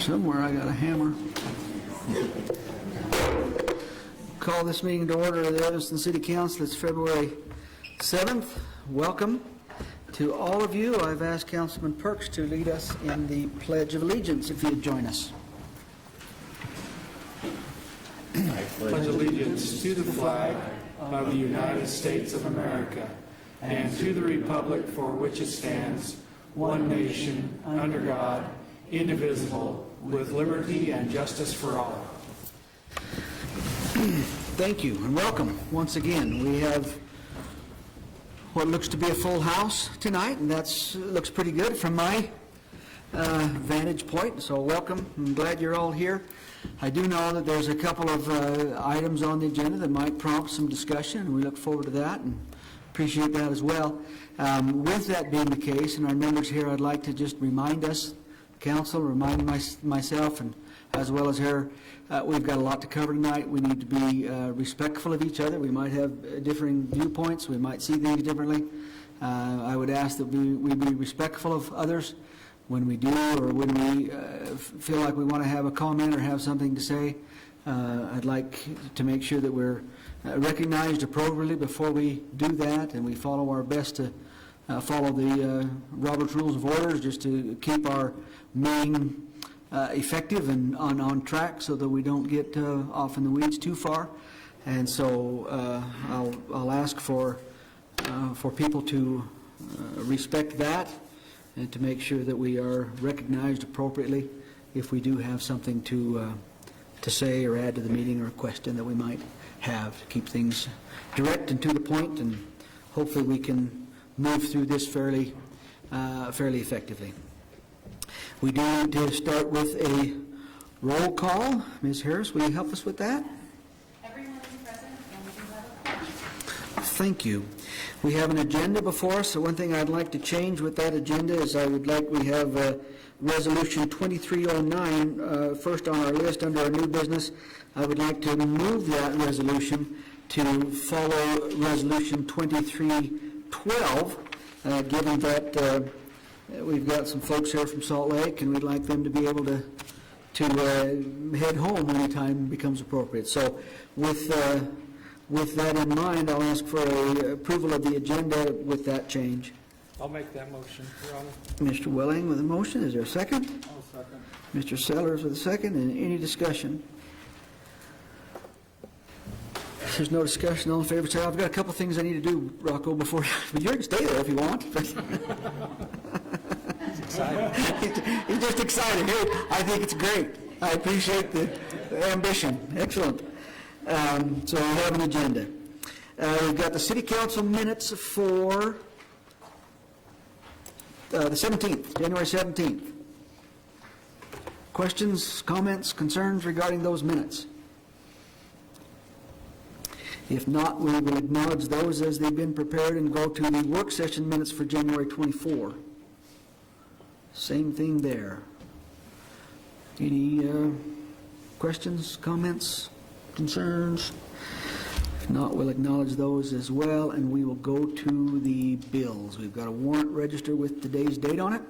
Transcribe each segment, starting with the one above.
Somewhere I got a hammer. Call this meeting to order of the Evanston City Council. It's February 7th. Welcome to all of you. I've asked Councilman Perks to lead us in the Pledge of Allegiance, if you'd join us. I pledge allegiance to the flag of the United States of America and to the republic for which it stands, one nation, under God, indivisible, with liberty and justice for all. Thank you and welcome once again. We have what looks to be a full house tonight, and that looks pretty good from my vantage point. So welcome. I'm glad you're all here. I do know that there's a couple of items on the agenda that might prompt some discussion, and we look forward to that and appreciate that as well. With that being the case, and our members here, I'd like to just remind us, Council, remind myself, and as well as her, we've got a lot to cover tonight. We need to be respectful of each other. We might have differing viewpoints. We might see things differently. I would ask that we be respectful of others when we do, or when we feel like we want to have a comment or have something to say. I'd like to make sure that we're recognized appropriately before we do that, and we follow our best to follow the Robert's Rules of Orders, just to keep our meeting effective and on track, so that we don't get off in the weeds too far. And so I'll ask for people to respect that, and to make sure that we are recognized appropriately if we do have something to say or add to the meeting, or a question that we might have, to keep things direct and to the point, and hopefully we can move through this fairly effectively. We do need to start with a roll call. Ms. Harris, will you help us with that? Everyone is present, and we do have a quorum. Thank you. We have an agenda before us. So one thing I'd like to change with that agenda is we have Resolution 2309 first on our list under our new business. I would like to move that resolution to follow Resolution 2312, given that we've got some folks here from Salt Lake, and we'd like them to be able to head home anytime becomes appropriate. So with that in mind, I'll ask for a approval of the agenda with that change. I'll make that motion, Your Honor. Mr. Welling with a motion. Is there a second? I'll second. Mr. Sellers with a second. And any discussion? If there's no discussion, all in favor say aye. I've got a couple things I need to do, Rocco, before you can stay there if you want. He's just excited. I think it's great. I appreciate the ambition. Excellent. So we have an agenda. We've got the City Council minutes for the 17th, January 17th. Questions, comments, concerns regarding those minutes? If not, we will acknowledge those as they've been prepared and go to the work session minutes for January 24. Same thing there. Any questions, comments, concerns? If not, we'll acknowledge those as well, and we will go to the bills. We've got a warrant register with today's date on it.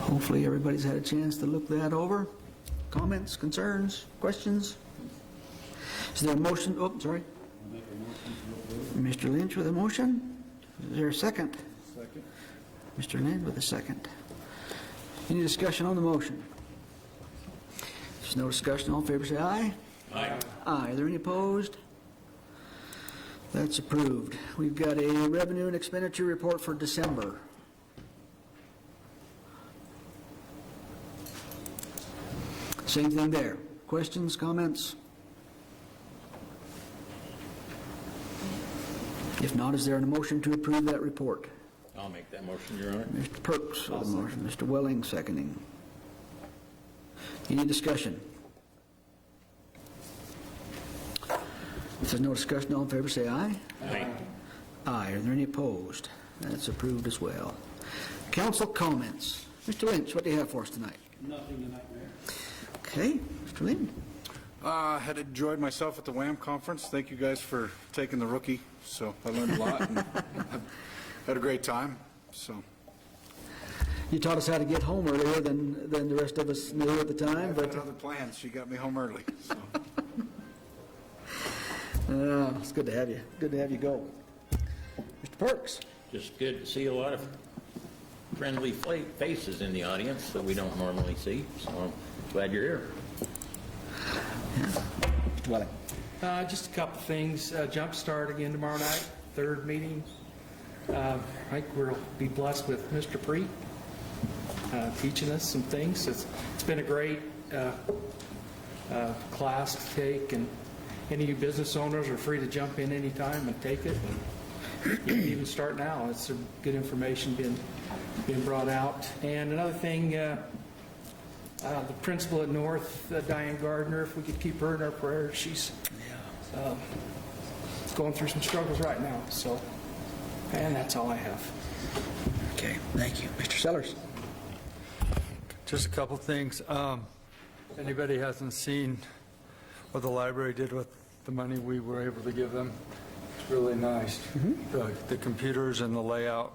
Hopefully everybody's had a chance to look that over. Comments, concerns, questions? Is there a motion? Oh, sorry. Mr. Lynch with a motion. Is there a second? Second. Mr. Lynch with a second. Any discussion on the motion? If there's no discussion, all in favor say aye. Aye. Aye. Are there any opposed? That's approved. We've got a revenue and expenditure report for December. Same thing there. Questions, comments? If not, is there a motion to approve that report? I'll make that motion, Your Honor. Mr. Perks with the motion. Mr. Welling seconding. Any discussion? If there's no discussion, all in favor say aye. Aye. Aye. Are there any opposed? That's approved as well. Council comments. Mr. Lynch, what do you have for us tonight? Nothing tonight, Mayor. Okay. Mr. Lynch. Had enjoyed myself at the WHAM conference. Thank you guys for taking the rookie. So I learned a lot and had a great time. So, You taught us how to get home earlier than the rest of us knew at the time, I've but had other plans. She got me home early, so. it's good to have you. Good to have you go. Mr. Perks? Just good to see a lot of friendly faces in the audience that we don't normally see, so I'm glad you're here. Mr. Dwelling? Just a couple things. Jump start again tomorrow night, third meeting. I think we'll be blessed with Mr. Preet teaching us some things. It's been a great class to take, and any of you business owners are free to jump in anytime and take it. And you can even start now. It's some good information being brought out. And another thing, the principal at North, Diane Gardner, if we could keep her in our prayers, she's going through some struggles right now. So, and that's all I have. Okay, thank you. Mr. Sellers? Just a couple things. Anybody hasn't seen what the library did with the money we were able to give them? It's really nice. The computers and the layout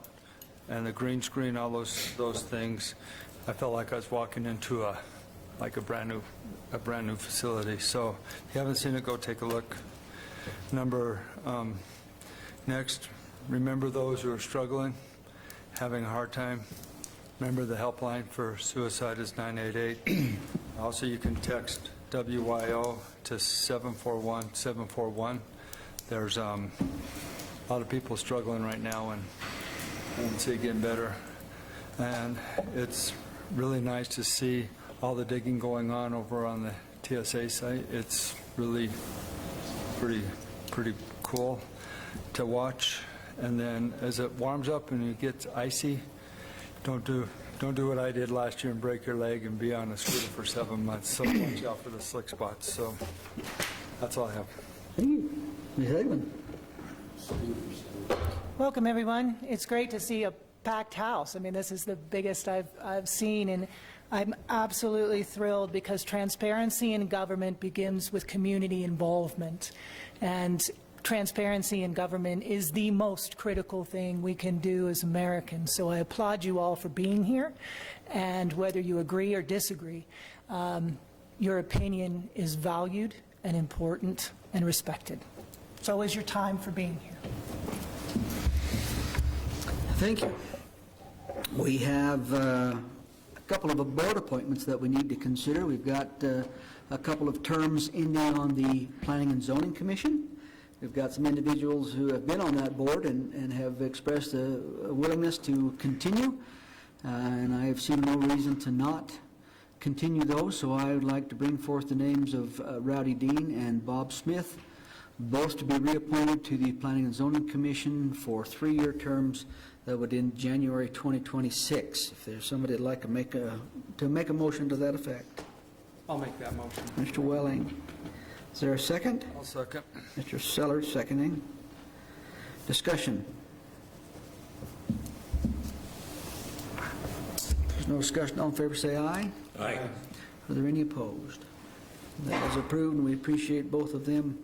and the green screen, all those things. I felt like I was walking into a brand new facility. So if you haven't seen it, go take a look. Next, remember those who are struggling, having a hard time. Remember the helpline for suicide is 988. Also, you can text WYO to 741-741. There's a lot of people struggling right now, and it's getting better. And it's really nice to see all the digging going on over on the TSA site. It's really pretty cool to watch. And then as it warms up and it gets icy, don't do what I did last year and break your leg and be on a scooter for 7 months. So watch out for the slick spots. So that's all I have. Thank you. Ms. Hagman? Welcome, everyone. It's great to see a packed house. I mean, this is the biggest I've seen, and I'm absolutely thrilled because transparency in government begins with community involvement. And transparency in government is the most critical thing we can do as Americans. So I applaud you all for being here, and whether you agree or disagree, your opinion is valued and important and respected. So is your time for being here. Thank you. We have a couple of board appointments that we need to consider. We've got a couple of terms ending on the Planning and Zoning Commission. We've got some individuals who have been on that board and have expressed a willingness to continue, and I have seen no reason to not continue those, so I would like to bring forth the names of Rowdy Dean and Bob Smith, both to be reappointed to the Planning and Zoning Commission for 3-year terms that would end January 2026. If there's somebody that'd like to make a motion to that effect. I'll make that motion. Mr. Welling. Is there a second? I'll second. Mr. Sellers seconding. Discussion. There's no discussion. All in favor say aye. Aye. Are there any opposed? That is approved, and we appreciate both of them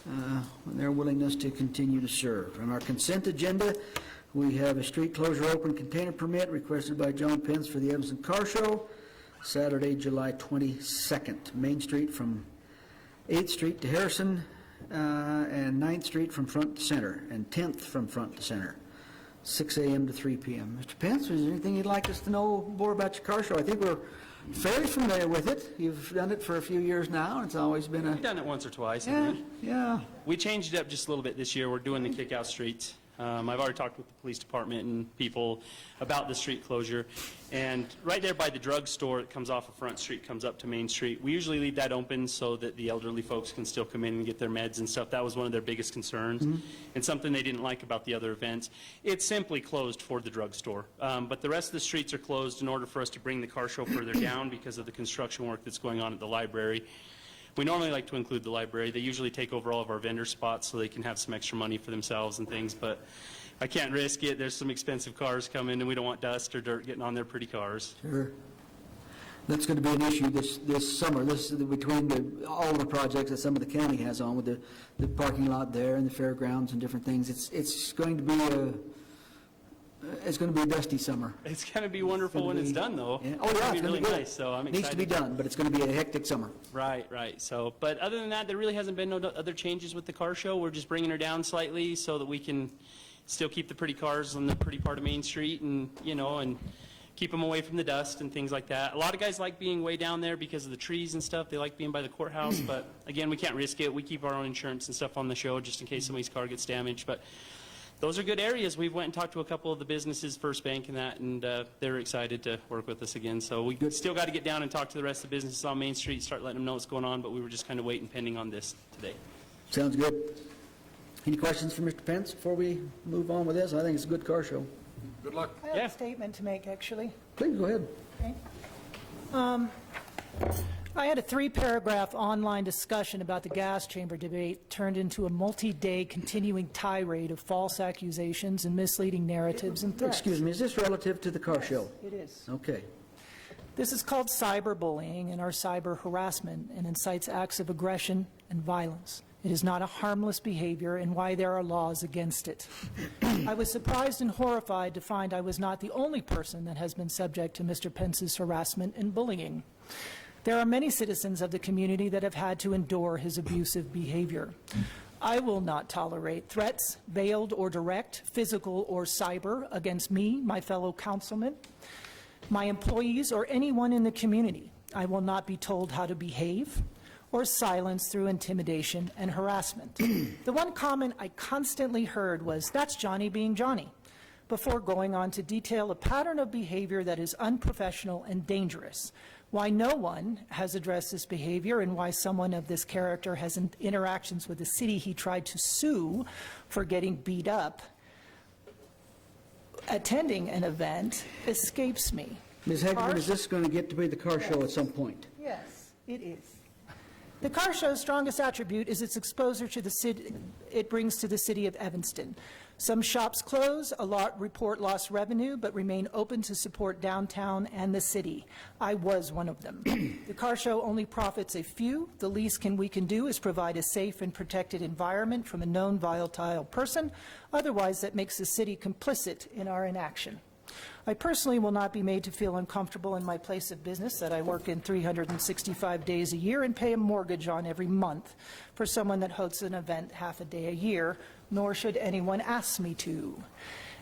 and their willingness to continue to serve. On our consent agenda, we have a street closure open container permit requested by John Pence for the Evanston Car Show, Saturday, July 22nd. Main Street from 8th Street to Harrison, and 9th Street from front to center, and 10th from front to center, 6 a.m. to 3 p.m. Mr. Pence, is there anything you'd like us to know more about your car show? I think we're fairly familiar with it. You've done it for a few years now, and it's always been We've done it once or twice. yeah. We changed it up just a little bit this year. We're doing the kick-out streets. I've already talked with the police department and people about the street closure. And right there by the drugstore, it comes off of Front Street, comes up to Main Street. We usually leave that open so that the elderly folks can still come in and get their meds and stuff. That was one of their biggest concerns, and something they didn't like about the other events. It's simply closed for the drugstore. But the rest of the streets are closed in order for us to bring the car show further down because of the construction work that's going on at the library. We normally like to include the library. They usually take over all of our vendor spots so they can have some extra money for themselves and things, but I can't risk it. There's some expensive cars coming, and we don't want dust or dirt getting on their pretty cars. Sure. That's going to be an issue this summer. This is between all the projects that some of the county has on with the parking lot there and the fairgrounds and different things. It's going to be it's going to be a dusty summer. It's going to be wonderful when it's done, though. Yeah. It's Oh, yeah, gonna it's be going to really be good. nice, so I'm excited. Needs to be done, but it's going to be a hectic summer. Right, right. So, but other than that, there really hasn't been no other changes with the car show. We're just bringing her down slightly so that we can still keep the pretty cars on the pretty part of Main Street and, and keep them away from the dust and things like that. A lot of guys like being way down there because of the trees and stuff. They like being by the courthouse, but again, we can't risk it. We keep our own insurance and stuff on the show just in case somebody's car gets damaged. But those are good areas. We've went and talked to a couple of the businesses, First Bank and that, and they're excited to work with us again. So we still got to get down and talk to the rest of the businesses on Main Street, start letting them know what's going on, but we were just kind of waiting pending on this today. Sounds good. Any questions for Mr. Pence before we move on with this? I think it's a good car show. Good luck. I have Yeah. a statement to make, actually. Please, go ahead. Okay. I had a 3-paragraph online discussion about the gas chamber debate turned into a multi-day continuing tirade of false accusations and misleading narratives and threats. Excuse me, is this relative to the car show? It is. Okay. This is called cyberbullying and our cyber harassment and incites acts of aggression and violence. It is not a harmless behavior and why there are laws against it. I was surprised and horrified to find I was not the only person that has been subject to Mr. Pence's harassment and bullying. There are many citizens of the community that have had to endure his abusive behavior. I will not tolerate threats, veiled or direct, physical or cyber, against me, my fellow councilmen, my employees, or anyone in the community. I will not be told how to behave or silenced through intimidation and harassment. The one comment I constantly heard was, "That's Johnny being Johnny," before going on to detail a pattern of behavior that is unprofessional and dangerous. Why no one has addressed this behavior and why someone of this character has interactions with the city he tried to sue for getting beat up attending an event escapes me. Ms. Hagerman, is this going to get to be the car show at some point? Yes, it is. The car show's strongest attribute is its exposure to the city it brings to the city of Evanston. Some shops close, a lot report lost revenue, but remain open to support downtown and the city. I was one of them. The car show only profits a few. The least we can do is provide a safe and protected environment from a known volatile person. Otherwise, that makes the city complicit in our inaction. I personally will not be made to feel uncomfortable in my place of business that I work in 365 days a year and pay a mortgage on every month for someone that hosts an event half a day a year, nor should anyone ask me to.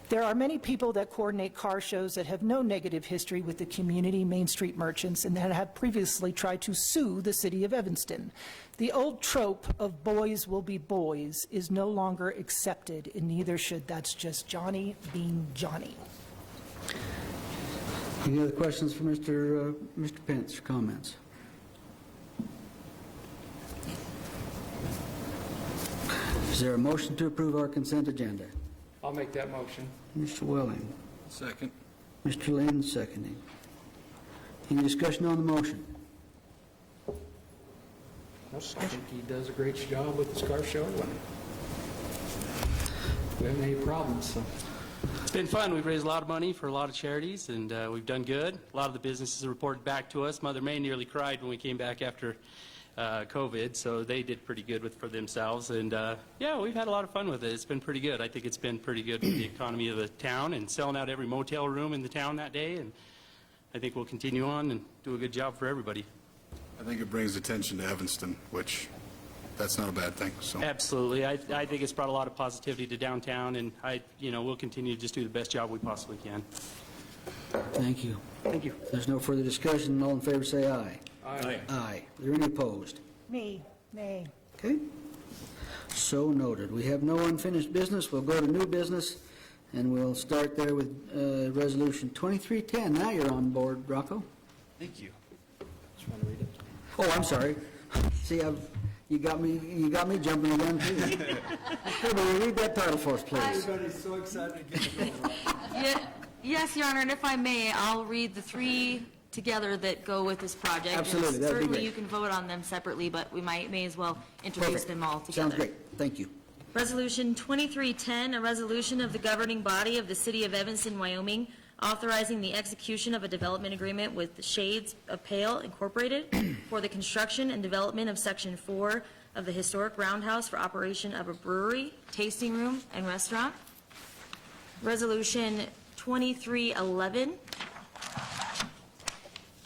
There are many people that coordinate car shows that have no negative history with the community, Main Street merchants, and that have previously tried to sue the city of Evanston. The old trope of boys will be boys is no longer accepted, and neither should "That's just Johnny being Johnny." Any other questions for Mr. Pence, or comments? Is there a motion to approve our consent agenda? I'll make that motion. Mr. Welling. Second. Mr. Lynn seconding. Any discussion on the motion? I think he does a great job with his car show, and we haven't any problems, so. It's been fun. We've raised a lot of money for a lot of charities, and we've done good. A lot of the businesses have reported back to us. Mother May nearly cried when we came back after COVID, so they did pretty good for themselves. And yeah, we've had a lot of fun with it. It's been pretty good. I think it's been pretty good for the economy of the town and selling out every motel room in the town that day. And I think we'll continue on and do a good job for everybody. I think it brings attention to Evanston, which that's not a bad thing. So Absolutely. I think it's brought a lot of positivity to downtown, and we'll continue to just do the best job we possibly can. Thank you. Thank you. If there's no further discussion, all in favor say aye. Aye. Aye. Are there any opposed? Me, nay. Okay. So noted. We have no unfinished business. We'll go to new business, and we'll start there with Resolution 2310. Now you're on board, Rocco. Thank you. Oh, I'm sorry. See, you got me jumping again, too. Hey, will you read that title for us, please? Everybody's so excited to get Yes, Your Honor, and if I may, I'll read the three together that go with this project. Absolutely, And that'd be certainly great. you can vote on them separately, but we may as well introduce Perfect. them all together. Sounds great. Thank you. Resolution 2310, a resolution of the governing body of the City of Evanston, Wyoming, authorizing the execution of a development agreement with the Shades of Pale Incorporated for the construction and development of Section 4 of the historic roundhouse for operation of a brewery, tasting room, and restaurant. Resolution 2311,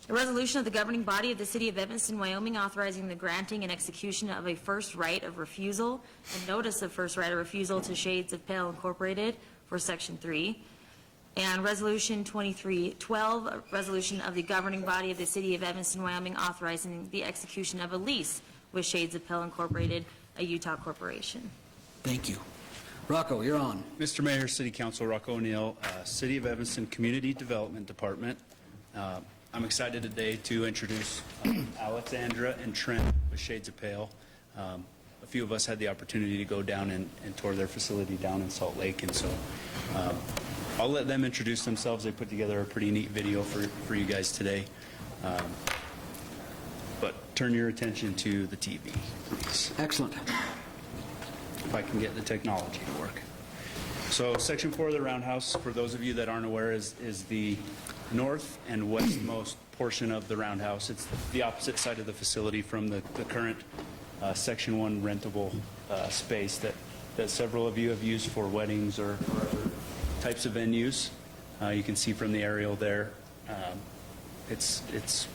a resolution of the governing body of the City of Evanston, Wyoming, authorizing the granting and execution of a first right of refusal and notice of first right of refusal to Shades of Pale Incorporated for Section 3. And Resolution 2312, a resolution of the governing body of the City of Evanston, Wyoming, authorizing the execution of a lease with Shades of Pale Incorporated, a Utah corporation. Thank you. Rocco, you're on. Mr. Mayor, City Council, Rocco O'Neill, City of Evanston Community Development Department. I'm excited today to introduce Alexandra and Trent with Shades of Pale. A few of us had the opportunity to go down and tour their facility down in Salt Lake, and so I'll let them introduce themselves. They put together a pretty neat video for you guys today. But turn your attention to the TV, please. Excellent. If I can get the technology to work. So Section 4 of the Roundhouse, for those of you that aren't aware, is the north and westmost portion of the Roundhouse. It's the opposite side of the facility from the current Section 1 rentable space that several of you have used for weddings or other types of venues. You can see from the aerial there, it's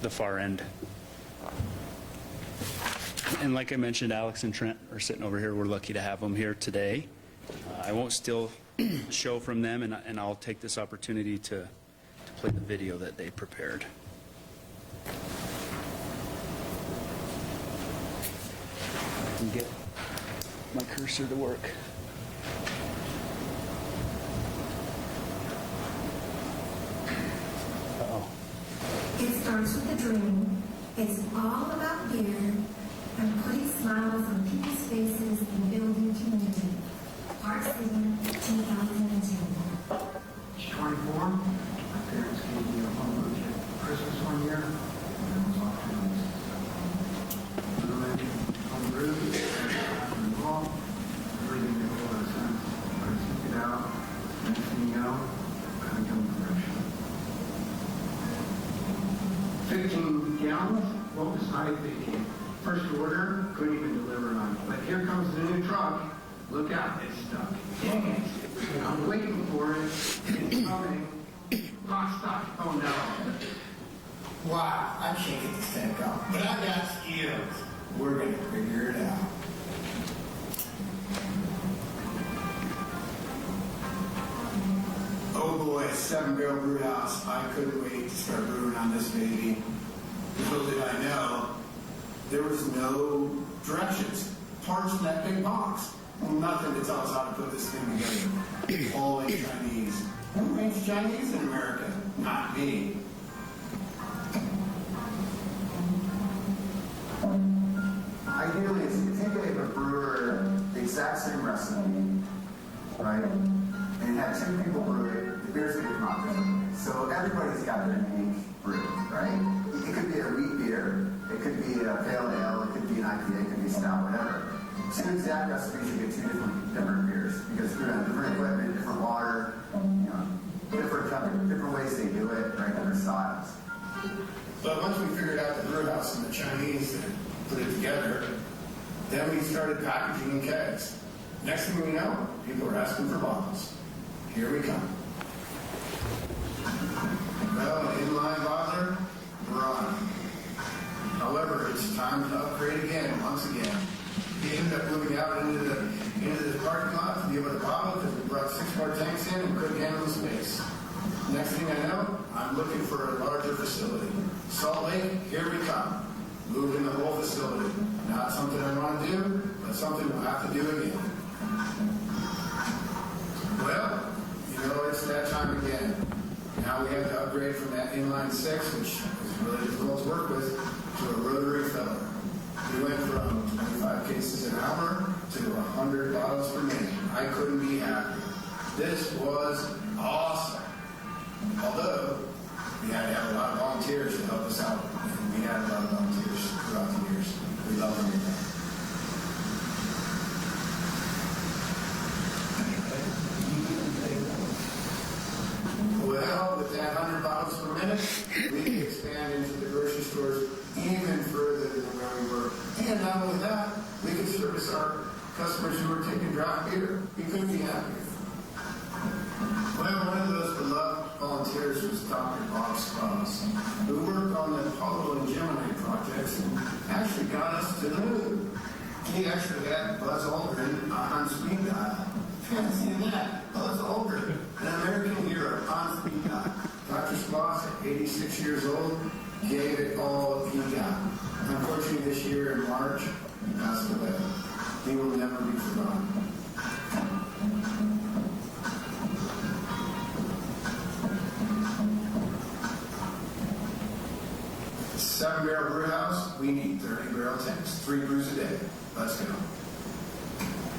the far end. And like I mentioned, Alex and Trent are sitting over here. We're lucky to have them here today. I won't steal the show from them, and I'll take this opportunity to play the video that they prepared. I can get my cursor to work. Uh-oh. It starts with a dream. It's all about beer and putting smiles on people's faces and building community. Park City, 2010. 24. My parents gave me a home Christmas one year, and I was off to on the roof, and involved. Everything made a lot of sense. I took it out. Next thing you know, I become a 15 gallons. What was I thinking? First order, couldn't even deliver on it. But here comes the new truck. Look out, it's stuck. Dang it. I'm waiting for it. It's coming. Hot stock. Oh no. Wow, I can't get this thing going. But I got skills. We're going to figure it out. Oh boy, 7-barrel brew house. I couldn't wait to start brewing on this baby. Little did I know, there was no directions. Parts in that big box. Nothing to tell us how to put this thing together. All in Chinese. Who makes Chinese in America? Not me. Ideally, if you have a brewer, the exact same recipe, right? And you have 2 people brew it, the beer's going to come out differently. So everybody's got their unique brew, right? It could be a wheat beer, it could be a pale ale, it could be an IPA, it could be stout, whatever. 2 exact recipes, you get 2 different beers because you're going to have different equipment, different water, you know, different ways they do it, right? Different styles. But once we figured out the brew house and the Chinese and put it together, then we started packaging in kegs. Next thing we know, people are asking for bottles. Here we come. Well, inline bottler, we're on. However, it's time to upgrade again, once again. We ended up moving out into the parking lot to be able to bottle because we brought 6 more tanks in and couldn't handle the space. Next thing I know, I'm looking for a larger facility. Salt Lake, here we come. Moving the whole facility. Not something I want to do, but something we'll have to do again. Well, you know, it's that time again. Now we have to upgrade from that inline 6, which is really difficult to work with, to a rotary filler. We went from 25 cases an hour to 100 bottles per minute. I couldn't be happier. This was awesome. Although, we had to have a lot of volunteers to help us out. And we had a lot of volunteers throughout the years. We love them. Well, with that 100 bottles per minute, we can expand into the grocery stores even further than where we were. And not only that, we can service our customers who are taking draft beer. We couldn't be happier. Well, one of the Dr. Bob Strauss, who worked on the Apollo and Gemini projects and actually got us to the moon. He actually had Buzz Aldrin on speed dial. Fancy that, Buzz Aldrin, an American hero on speed dial. Dr. Strauss, at 86 years old, gave it all he got. Unfortunately, this year in March, he passed away. He will never be forgotten. Seven-barrel brew house, we need 30-barrel tanks, 3 brews a day. Let's go.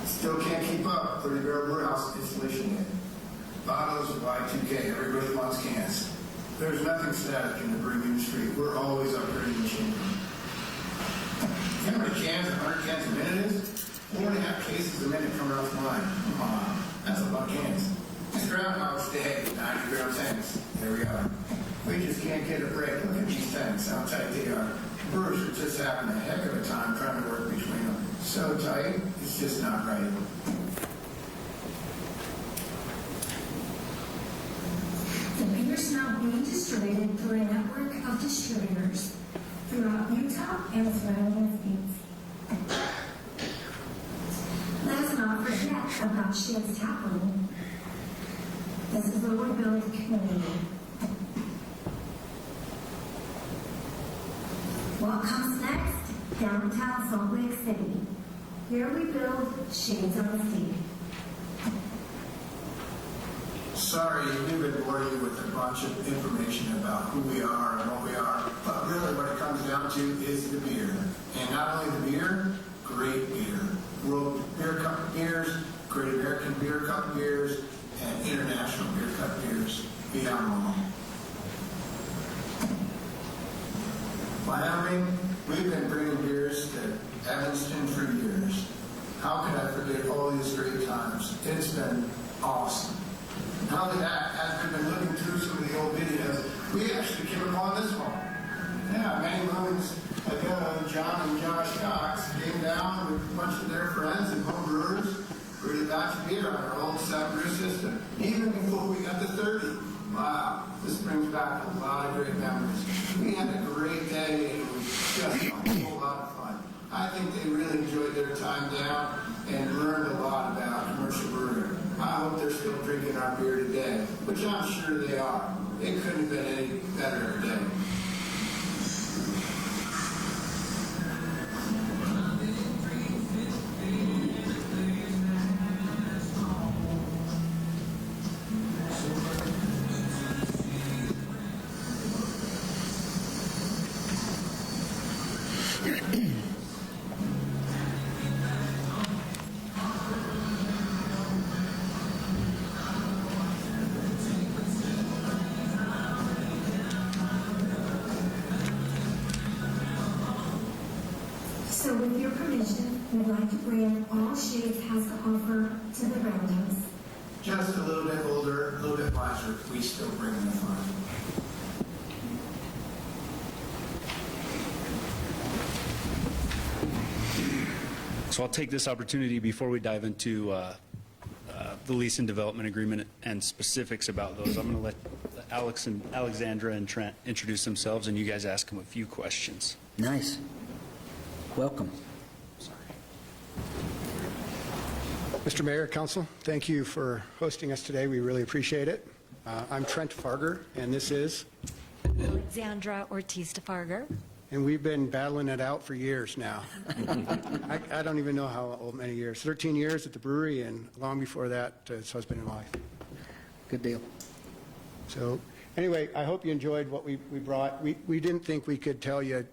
Still can't keep up. 30-barrel brew house installation yet. Bottles of Y2K, everybody wants cans. There's nothing static in the brewing industry. We're always upgrading machinery. You know how many cans, 100 cans a minute is? 4.5 cases a minute coming off the line. Come on, that's a lot of cans. It's Groundhog's Day, 90-barrel tanks. There we are. We just can't get a break. Look at these tanks, how tight they are. Brewers are just having a heck of a time trying to work between them. So tight, it's just not right. The beer is now being distributed through a network of distributors throughout Utah and surrounding states. Let us not forget about Shed's Taproom. This is where we build community. What comes next? Downtown Salt Lake City. Here we build Shades on the Sea. Sorry, we've been boring you with a bunch of information about who we are and what we are, but really what it comes down to is the beer. And not only the beer, great beer. World Beer Cup beers, Great American Beer Cup beers, and International Beer Cup beers. Beyond them all. Wyoming, we've been bringing beers to Evanston for years. How could I forget all these great times? It's been awesome. Not only that, as we've been looking through some of the old videos, we actually came upon this one. Yeah, many moons ago, John and Josh Cox came down with a bunch of their friends and home brewers, brewed a batch of beer on our old sap brew system, even before we got to 30. Wow, this brings back a lot of great memories. We had a great day, and it was just a whole lot of fun. I think they really enjoyed their time down and learned a lot about commercial brewing. I hope they're still drinking our beer today, which I'm sure they are. It couldn't have been any better today. So with your permission, we'd like to bring all Shades has to offer to the roundhouse. Just a little bit older, a little bit wiser, we still bring the fun. So I'll take this opportunity before we dive into the lease and development agreement and specifics about those. I'm going to let Alex and Alexandra and Trent introduce themselves, and you guys ask them a few questions. Nice. Welcome. Mr. Mayor, Council, thank you for hosting us today. We really appreciate it. I'm Trent Farger, and this is? Alexandra Ortiz de Farger. And we've been battling it out for years now. I don't even know how old, many years. 13 years at the brewery, and long before that, as husband and wife. Good deal. So anyway, I hope you enjoyed what we brought. We didn't think we could tell you,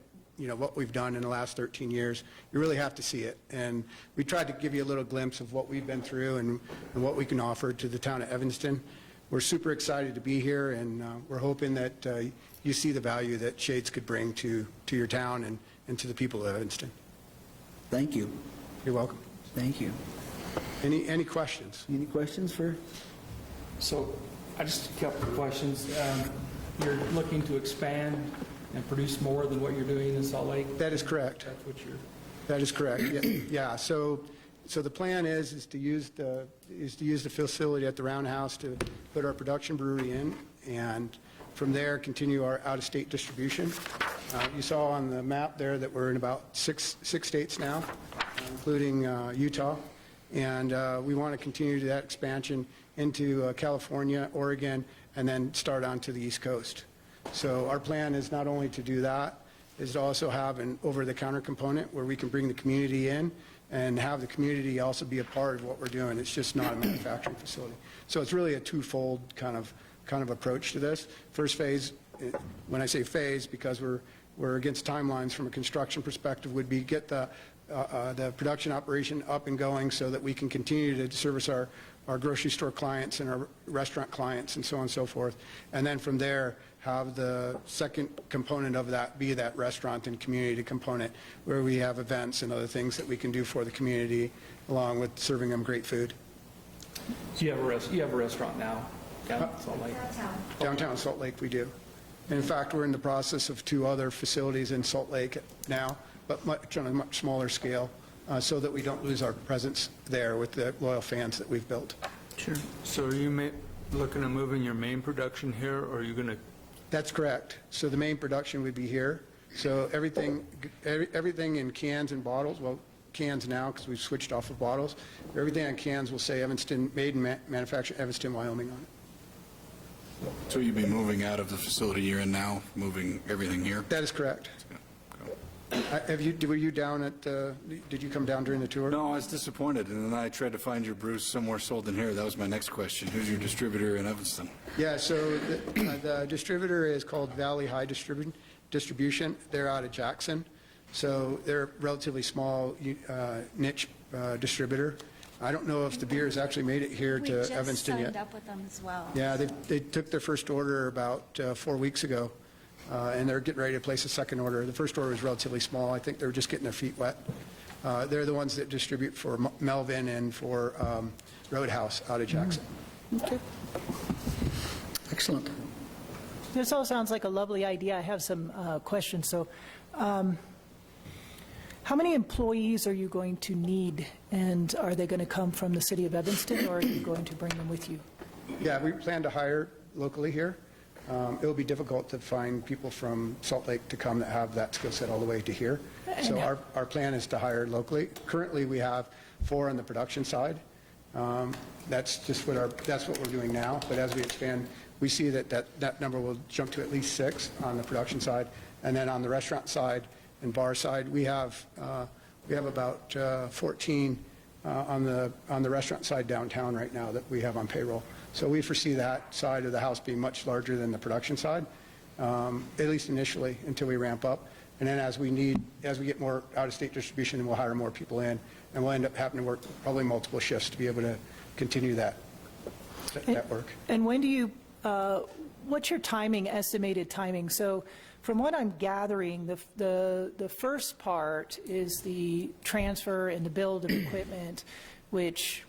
what we've done in the last 13 years. You really have to see it. And we tried to give you a little glimpse of what we've been through and what we can offer to the town of Evanston. We're super excited to be here, and we're hoping that you see the value that Shades could bring to your town and to the people of Evanston. Thank you. You're welcome. Thank you. Any questions? Any questions for? So, I just a couple of questions. You're looking to expand and produce more than what you're doing in Salt Lake? That is correct. That's what you're... That is correct. Yeah. So the plan is to use the facility at the Roundhouse to put our production brewery in, and From there, continue our out-of-state distribution. You saw on the map there that we're in about six states now, including Utah. And we want to continue that expansion into California, Oregon, and then start on to the East Coast. So our plan is not only to do that, is to also have an over-the-counter component where we can bring the community in and have the community also be a part of what we're doing. It's just not a manufacturing facility. So it's really a twofold kind of approach to this. First phase, when I say phase, because we're against timelines from a construction perspective, would be get the production operation up and going so that we can continue to service our grocery store clients and our restaurant clients and so on and so forth. And then from there, have the second component of that be that restaurant and community component where we have events and other things that we can do for the community along with serving them great food. So you have a restaurant now down in Salt Lake? Downtown Salt Lake we do. And in fact, we're in the process of 2 other facilities in Salt Lake now, but on a much smaller scale, so that we don't lose our presence there with the loyal fans that we've built. Sure. So are you looking at moving your main production here, or are you going to? That's correct. So the main production would be here. So everything in cans and bottles, well, cans now because we've switched off of bottles, everything on cans will say Evanston, made and manufactured Evanston, Wyoming on it. So you'd be moving out of the facility you're in now, moving everything here? That is correct. Were you down at, did you come down during the tour? No, I was disappointed, and then I tried to find your brews somewhere sold in here. That was my next question. Who's your distributor in Evanston? Yeah, so the distributor is called Valley High Distribution. They're out of Jackson. So they're a relatively small niche distributor. I don't know if the beer has actually made it here to Evanston yet. We just signed up with them as well. Yeah, they took their first order about 4 weeks ago. And they're getting ready to place a second order. The first order was relatively small. I think they were just getting their feet wet. They're the ones that distribute for Melvin and for Roadhouse out of Jackson. Okay. Excellent. This all sounds like a lovely idea. I have some questions. So how many employees are you going to need, and are they going to come from the city of Evanston, or are you going to bring them with you? Yeah, we plan to hire locally here. It will be difficult to find people from Salt Lake to come that have that skill set all the way to here. So our plan is to hire locally. Currently, we have 4 on the production side. That's what we're doing now. But as we expand, we see that number will jump to at least 6 on the production side. And then on the restaurant side and bar side, we have about 14 on the restaurant side downtown right now that we have on payroll. So we foresee that side of the house being much larger than the production side, at least initially, until we ramp up. And then as we get more out-of-state distribution, then we'll hire more people in, and we'll end up having to work probably multiple shifts to be able to continue that work. And when do you, what's your estimated timing? So from what I'm gathering, the first part is the transfer and the build of equipment, which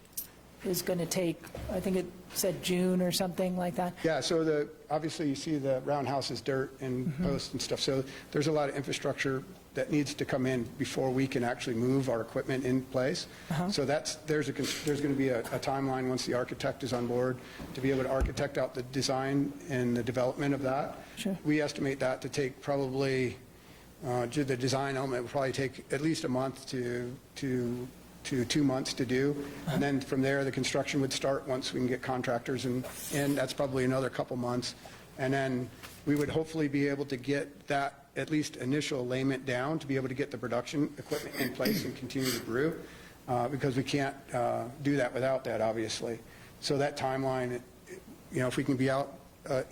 is going to take, I think it said June or something like that. Yeah, so obviously you see the roundhouse is dirt and posts and stuff, so there's a lot of infrastructure that needs to come in before we can actually move our equipment in place. So there's going to be a timeline once the architect is on board to be able to architect out the design and the development of that. Sure. We estimate that to take probably, the design element will probably take at least a month to 2 months to do, and then from there the construction would start once we can get contractors, and that's probably another couple months, and then we would hopefully be able to get that at least initial layment down to be able to get the production equipment in place and continue to brew, because we can't do that without that, obviously. So that timeline, if we can be out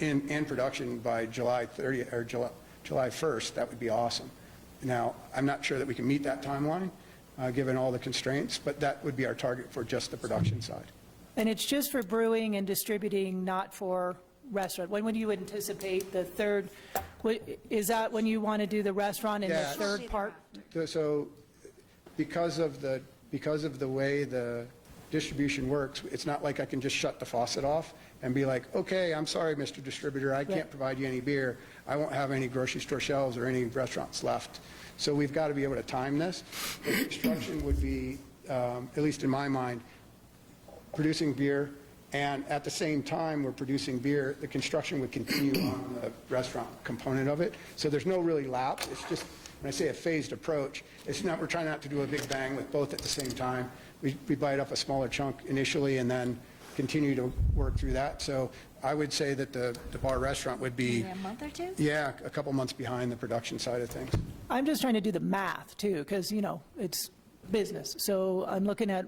in production by July 30th or July 1st, that would be awesome. Now, I'm not sure that we can meet that timeline, given all the constraints, but that would be our target for just the production side. And it's just for brewing and distributing, not for restaurant. When would you anticipate the third? Is that when you want to do the restaurant and the third part? So because of the way the distribution works, it's not like I can just shut the faucet off and be like, okay, I'm sorry, Mr. Distributor, I can't provide you any beer. I won't have any grocery store shelves or any restaurants left. So we've got to be able to time this. The construction would be, at least in my mind, producing beer, And at the same time we're producing beer, the construction would continue on the restaurant component of it. So there's no really lapse. It's just, when I say a phased approach, it's not, we're trying not to do a big bang with both at the same time. We bite up a smaller chunk initially and then continue to work through that. So I would say that the bar restaurant would be, Maybe a month or two? yeah, a couple months behind the production side of things. I'm just trying to do the math, too, because, you know, it's business. So I'm looking at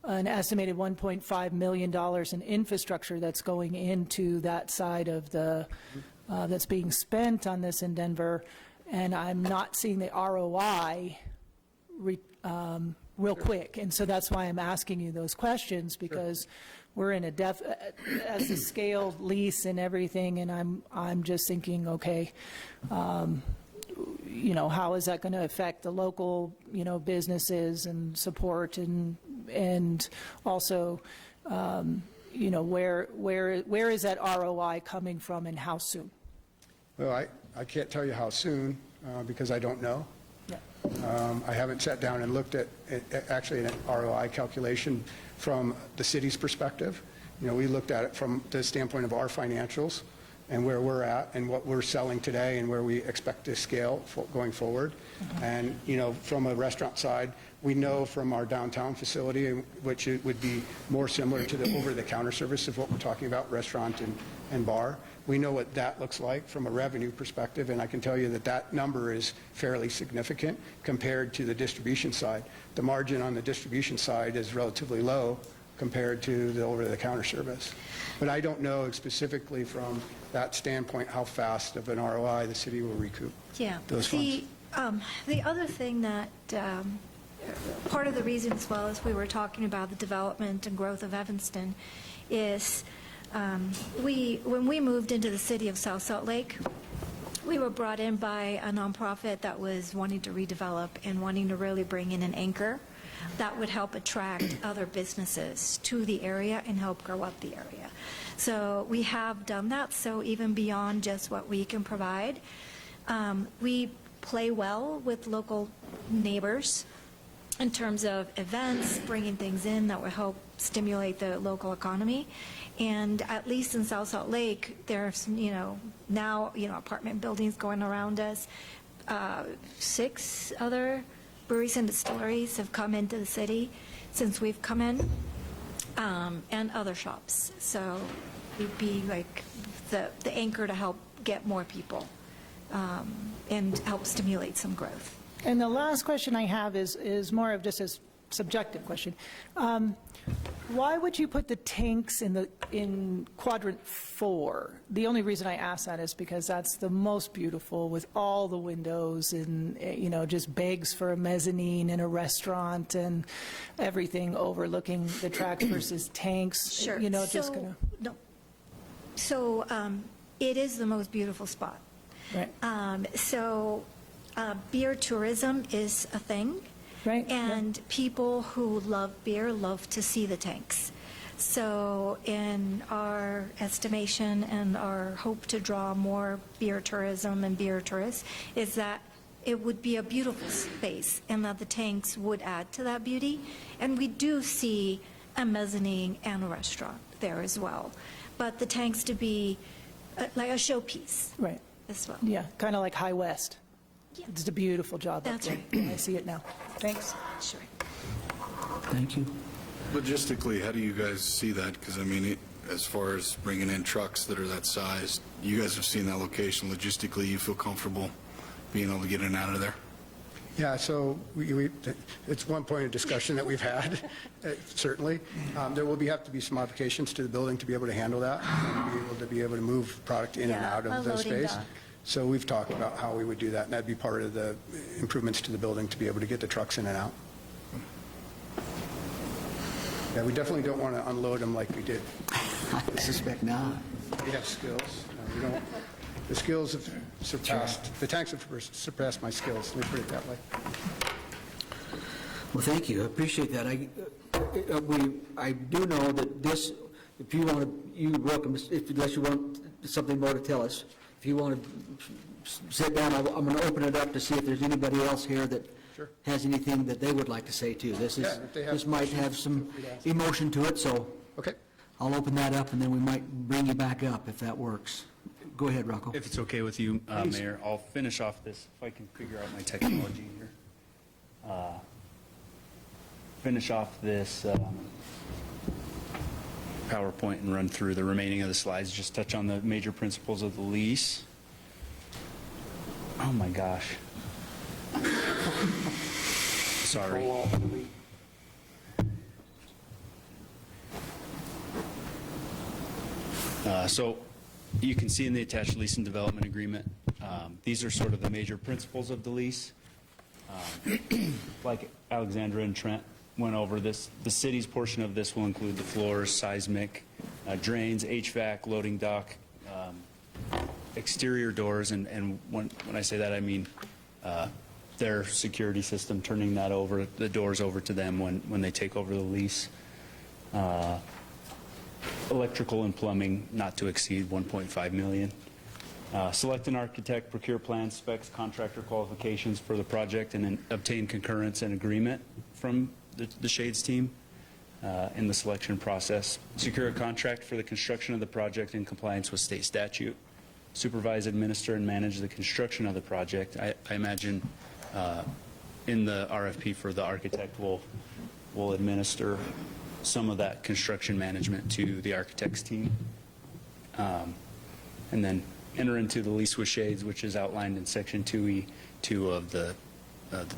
an estimated $1.5 million in infrastructure that's going into that side of the, that's being spent on this in Denver, and I'm not seeing the ROI real quick. And so that's why I'm asking you those questions, because we're in a as a scaled lease and everything, and I'm just thinking, okay, you know, how is that going to affect the local, you know, businesses and support, and also, you know, where is that ROI coming from and how soon? Well, I can't tell you how soon because I don't know. Yeah. I haven't sat down and looked at actually an ROI calculation from the city's perspective. You know, we looked at it from the standpoint of our financials and where we're at and what we're selling today and where we expect to scale going forward. And, you know, from a restaurant side, we know from our downtown facility, which it would be more similar to the over-the-counter service of what we're talking about, restaurant and bar. We know what that looks like from a revenue perspective, and I can tell you that that number is fairly significant compared to the distribution side. The margin on the distribution side is relatively low compared to the over-the-counter service. But I don't know specifically from that standpoint how fast of an ROI the city will recoup those funds. The other thing that, part of the reason as well as we were talking about the development and growth of Evanston is when we moved into the city of South Salt Lake, we were brought in by a nonprofit that was wanting to redevelop and wanting to really bring in an anchor that would help attract other businesses to the area and help grow up the area. So we have done that, so even beyond just what we can provide, we play well with local neighbors in terms of events, bringing things in that will help stimulate the local economy. And at least in South Salt Lake, there's, you know, now, you know, apartment buildings going around us. 6 other breweries and distilleries have come into the city since we've come in, and other shops. So we'd be like the anchor to help get more people and help stimulate some growth. And the last question I have is more of just a subjective question. Why would you put the tanks in quadrant 4? The only reason I ask that is because that's the most beautiful with all the windows and, you know, just begs for a mezzanine in a restaurant and everything overlooking the tracks versus tanks. Sure. You know, just gonna. No. So it is the most beautiful spot. Right. Beer tourism is a thing. Right. And people who love beer love to see the tanks. So in our estimation and our hope to draw more beer tourism and beer tourists is that it would be a beautiful space and that the tanks would add to that beauty. And we do see a mezzanine and a restaurant there as well. But the tanks to be like a showpiece. Right. As well. Yeah, kind of like High West. Yeah. It's a beautiful job. That's up there. I see it now. Thanks. Sure. Thank you. Logistically, how do you guys see that? Because, I mean, as far as bringing in trucks that are that size, you guys have seen that location. Logistically, you feel comfortable being able to get in and out of there? Yeah, so it's one point of discussion that we've had, certainly. There will have to be some modifications to the building to be able to handle that, and be able to move product in and out of the space. Dock. So we've talked about how we would do that, and that'd be part of the improvements to the building to be able to get the trucks in and out. Yeah, we definitely don't want to unload them like we did. I suspect not. We have skills. We don't. The skills have surpassed, the tanks have surpassed my skills, let me put it that way. Well, thank you. I appreciate that. I do know that this, if you want to, you're welcome, unless you want something more to tell us. If you want to sit down, I'm going to open it up to see if there's anybody else here that has anything that they would like to say too. This might have some emotion to it, so okay. I'll open that up, and then we might bring you back up if that works. Go ahead, Rocco. If it's okay with you, Mayor, I'll finish off this, if I can figure out my technology here. Finish off this PowerPoint and run through the remaining of the slides, just touch on the major principles of the lease. Oh my gosh. Sorry. So you can see in the attached lease and development agreement, these are sort of the major principles of the lease. Like Alexandra and Trent went over this, the city's portion of this will include the floors, seismic, drains, HVAC, loading dock, exterior doors, and when I say that, I mean their security system, turning that over, the doors over to them when they take over the lease. Electrical and plumbing not to exceed $1.5 million. Select an architect, procure plans, specs, contractor qualifications for the project, and then obtain concurrence and agreement from the Shades team in the selection process. Secure a contract for the construction of the project in compliance with state statute. Supervise, administer, and manage the construction of the project. I imagine in the RFP for the architect will administer some of that construction management to the architect's team. And then enter into the lease with Shades, which is outlined in Section 2E2 of the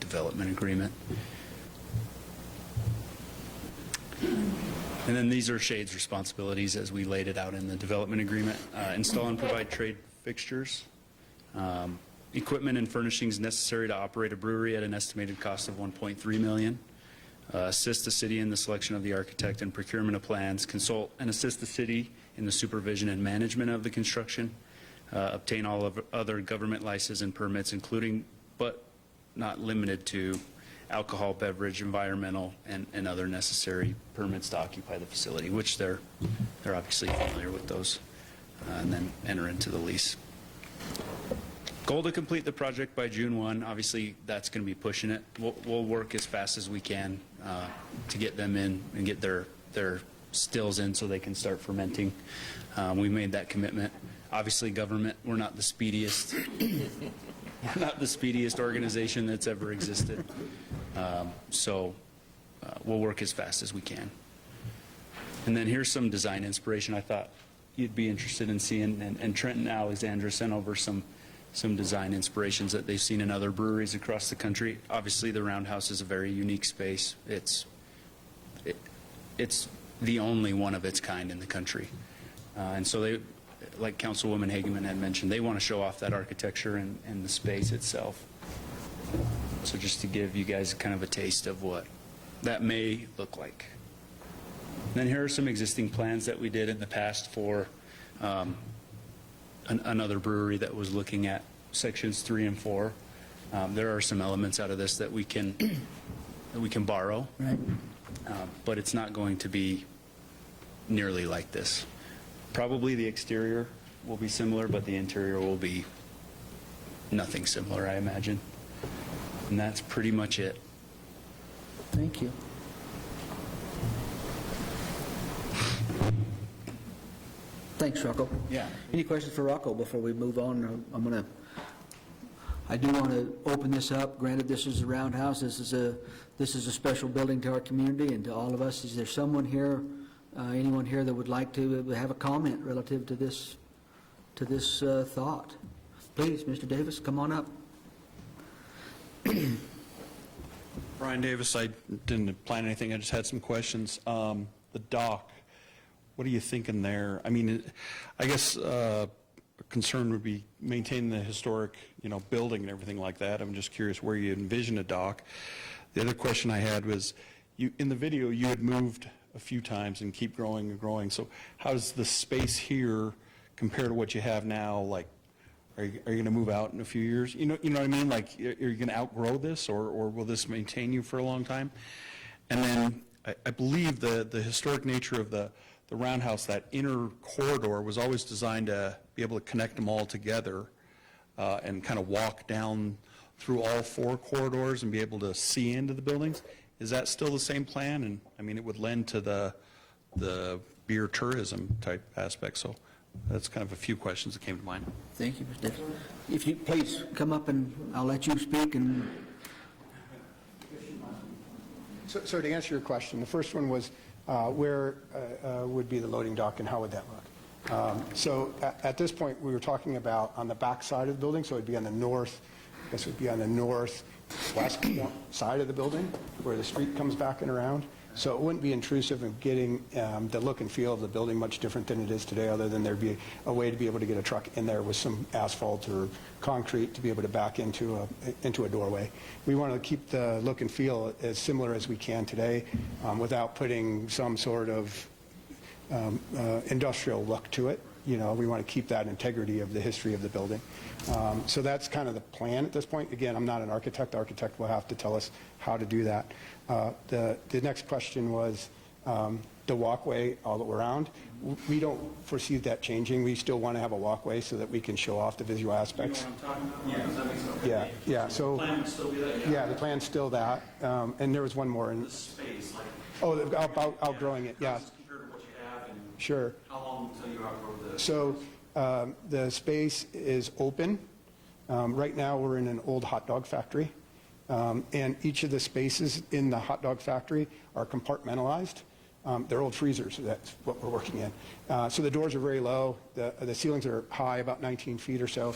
development agreement. And then these are Shades' responsibilities as we laid it out in the development agreement. Install and provide trade fixtures, equipment and furnishings necessary to operate a brewery at an estimated cost of $1.3 million. Assist the city in the selection of the architect and procurement of plans, consult and assist the city in the supervision and management of the construction, obtain all of other government licenses and permits, including but not limited to alcohol, beverage, environmental, and other necessary permits to occupy the facility, which they're obviously familiar with those, and then enter into the lease. Goal to complete the project by June 1. Obviously, that's going to be pushing it. We'll work as fast as we can to get them in and get their stills in so they can start fermenting. We made that commitment. Obviously, government, we're not the speediest. We're not the speediest organization that's ever existed. So we'll work as fast as we can. And then here's some design inspiration I thought you'd be interested in seeing. And Trent and Alexandra sent over some design inspirations that they've seen in other breweries across the country. Obviously, the Roundhouse is a very unique space. It's the only one of its kind in the country. And so they, like Councilwoman Hageman had mentioned, they want to show off that architecture and the space itself. So just to give you guys kind of a taste of what that may look like. And then here are some existing plans that we did in the past for another brewery that was looking at sections 3 and 4. There are some elements out of this that we can borrow, Right. But it's not going to be nearly like this. Probably the exterior will be similar, but the interior will be nothing similar, I imagine. And that's pretty much it. Thank you. Thanks, Rocco. Yeah. Any questions for Rocco before we move on? I do want to open this up. Granted, this is a Roundhouse. This is a special building to our community and to all of us. Is there someone here, anyone here that would like to have a comment relative to this thought? Please, Mr. Davis, come on up. Brian Davis, I didn't plan anything, I just had some questions. The dock, what are you thinking there? I mean, I guess a concern would be maintaining the historic, building and everything like that. I'm just curious where you envision a dock. The other question I had was, in the video, you had moved a few times and keep growing and growing. So how does the space here compare to what you have now? Like, are you going to move out in a few years? You know what I mean? Like, are you going to outgrow this, or will this maintain you for a long time? And then I believe the historic nature of the Roundhouse, that inner corridor, was always designed to be able to connect them all together and kind of walk down through all 4 corridors and be able to see into the buildings. Is that still the same plan? And I mean, it would lend to the beer tourism type aspect. So that's kind of a few questions that came to mind. Thank you, Mr. Davis. If you please come up and I'll let you speak. And So to answer your question, the first one was where would be the loading dock and how would that look? So at this point, we were talking about on the back side of the building, so it'd be on the north, I guess it would be on the northwest side of the building where the street comes back and around. So it wouldn't be intrusive in getting the look and feel of the building much different than it is today, other than there'd be a way to be able to get a truck in there with some asphalt or concrete to be able to back into a doorway. We want to keep the look and feel as similar as we can today without putting some sort of industrial look to it. You know, we want to keep that integrity of the history of the building. So that's kind of the plan at this point. Again, I'm not an architect. The architect will have to tell us how to do that. The next question was the walkway all around. We don't foresee that changing. We still want to have a walkway so that we can show off the visual aspects. You know what I'm talking about? Yeah, does that make sense? Okay. Yeah. So The plan would still be that? yeah, the plan's still that. And there was one more. The space, like... Oh, about outgrowing it, yeah. Compared to what you have, and Sure. how long until you outgrow the... So the space is open. Right now, we're in an old hot dog factory. And each of the spaces in the hot dog factory are compartmentalized. They're old freezers, so that's what we're working in. So the doors are very low. The ceilings are high, about 19 feet or so.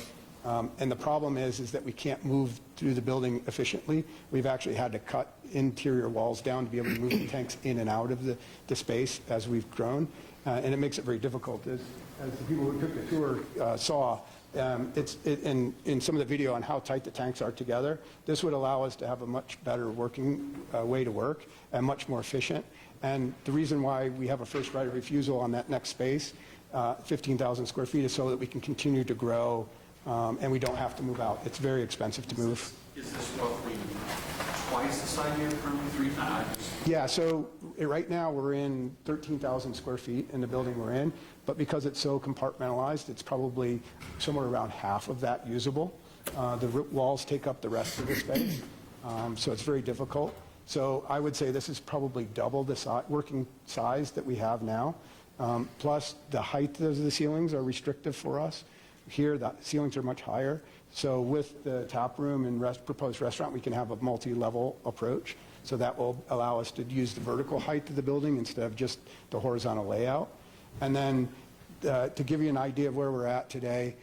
And the problem is that we can't move through the building efficiently. We've actually had to cut interior walls down to be able to move the tanks in and out of the space as we've grown. And it makes it very difficult. As the people who took the tour saw, in some of the video on how tight the tanks are together, this would allow us to have a much better working way to work and much more efficient. And the reason why we have a first right of refusal on that next space, 15,000 square feet, is so that we can continue to grow and we don't have to move out. It's very expensive to move. Is this roughly twice the size you're currently, 3 times? Yeah, so right now we're in 13,000 square feet in the building we're in, but because it's so compartmentalized, it's probably somewhere around half of that usable. The walls take up the rest of the space, so it's very difficult. So I would say this is probably double the working size that we have now. Plus, the height of the ceilings are restrictive for us. Here, the ceilings are much higher. So with the tap room and proposed restaurant, we can have a multi-level approach. So that will allow us to use the vertical height of the building instead of just the horizontal layout. And then to give you an idea of where we're at today,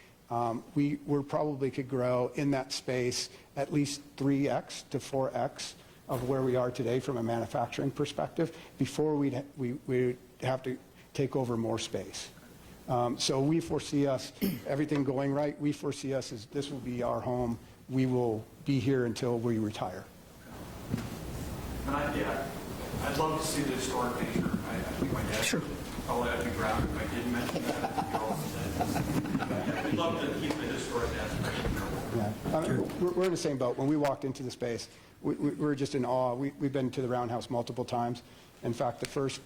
we probably could grow in that space at least 3x to 4x of where we are today from a manufacturing perspective before we'd have to take over more space. So we foresee us, everything going right, we foresee us as this will be our home. We will be here until we retire. And I'd love to see the historic nature. I think my dad probably I'd be proud if I didn't mention that. We'd love to keep the historic aspect. Yeah. We're in the same boat. When we walked into the space, we were just in awe. We've been to the Roundhouse multiple times. In fact, the first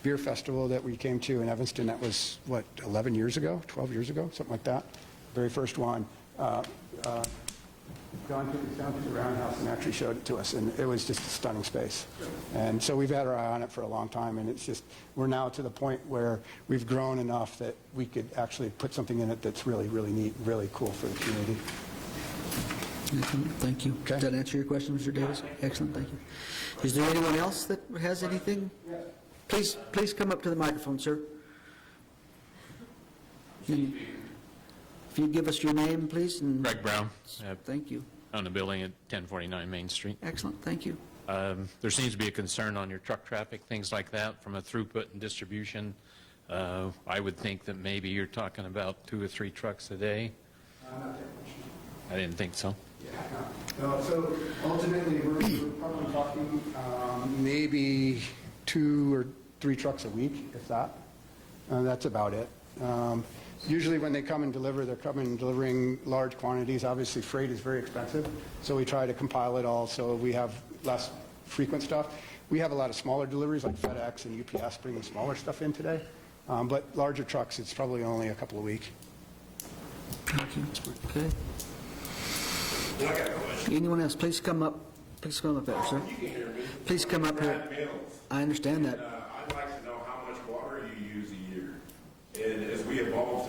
beer festival that we came to in Evanston, that was, 11 years ago, 12 years ago, something like that. Very first one. John took us down to the Roundhouse and actually showed it to us, and it was just a stunning space. And so we've had our eye on it for a long time, and it's just, we're now to the point where we've grown enough that we could actually put something in it that's really, really neat, really cool for the community. Thank you. Okay. Does that answer your question, Mr. Davis? Excellent, thank you. Is there anyone else that has anything? Please come up to the microphone, sir. If you give us your name, please. And Greg Brown. Thank you. On the building at 1049 Main Street. Excellent, thank you. There seems to be a concern on your truck traffic, things like that, from a throughput and distribution. I would think that maybe you're talking about 2 or 3 trucks a day. I didn't think so. No, so ultimately, we're probably talking maybe 2 or 3 trucks a week, if that. That's about it. Usually when they come and deliver, they're coming delivering large quantities. Obviously, freight is very expensive, so we try to compile it all so we have less frequent stuff. We have a lot of smaller deliveries, like FedEx and UPS bringing smaller stuff in today. But larger trucks, it's probably only a couple a week. Thank you. Okay. Anyone else? Please come up. Please come up there, sir. You can hear me. Please come up here. I understand that. I'd like to know how much water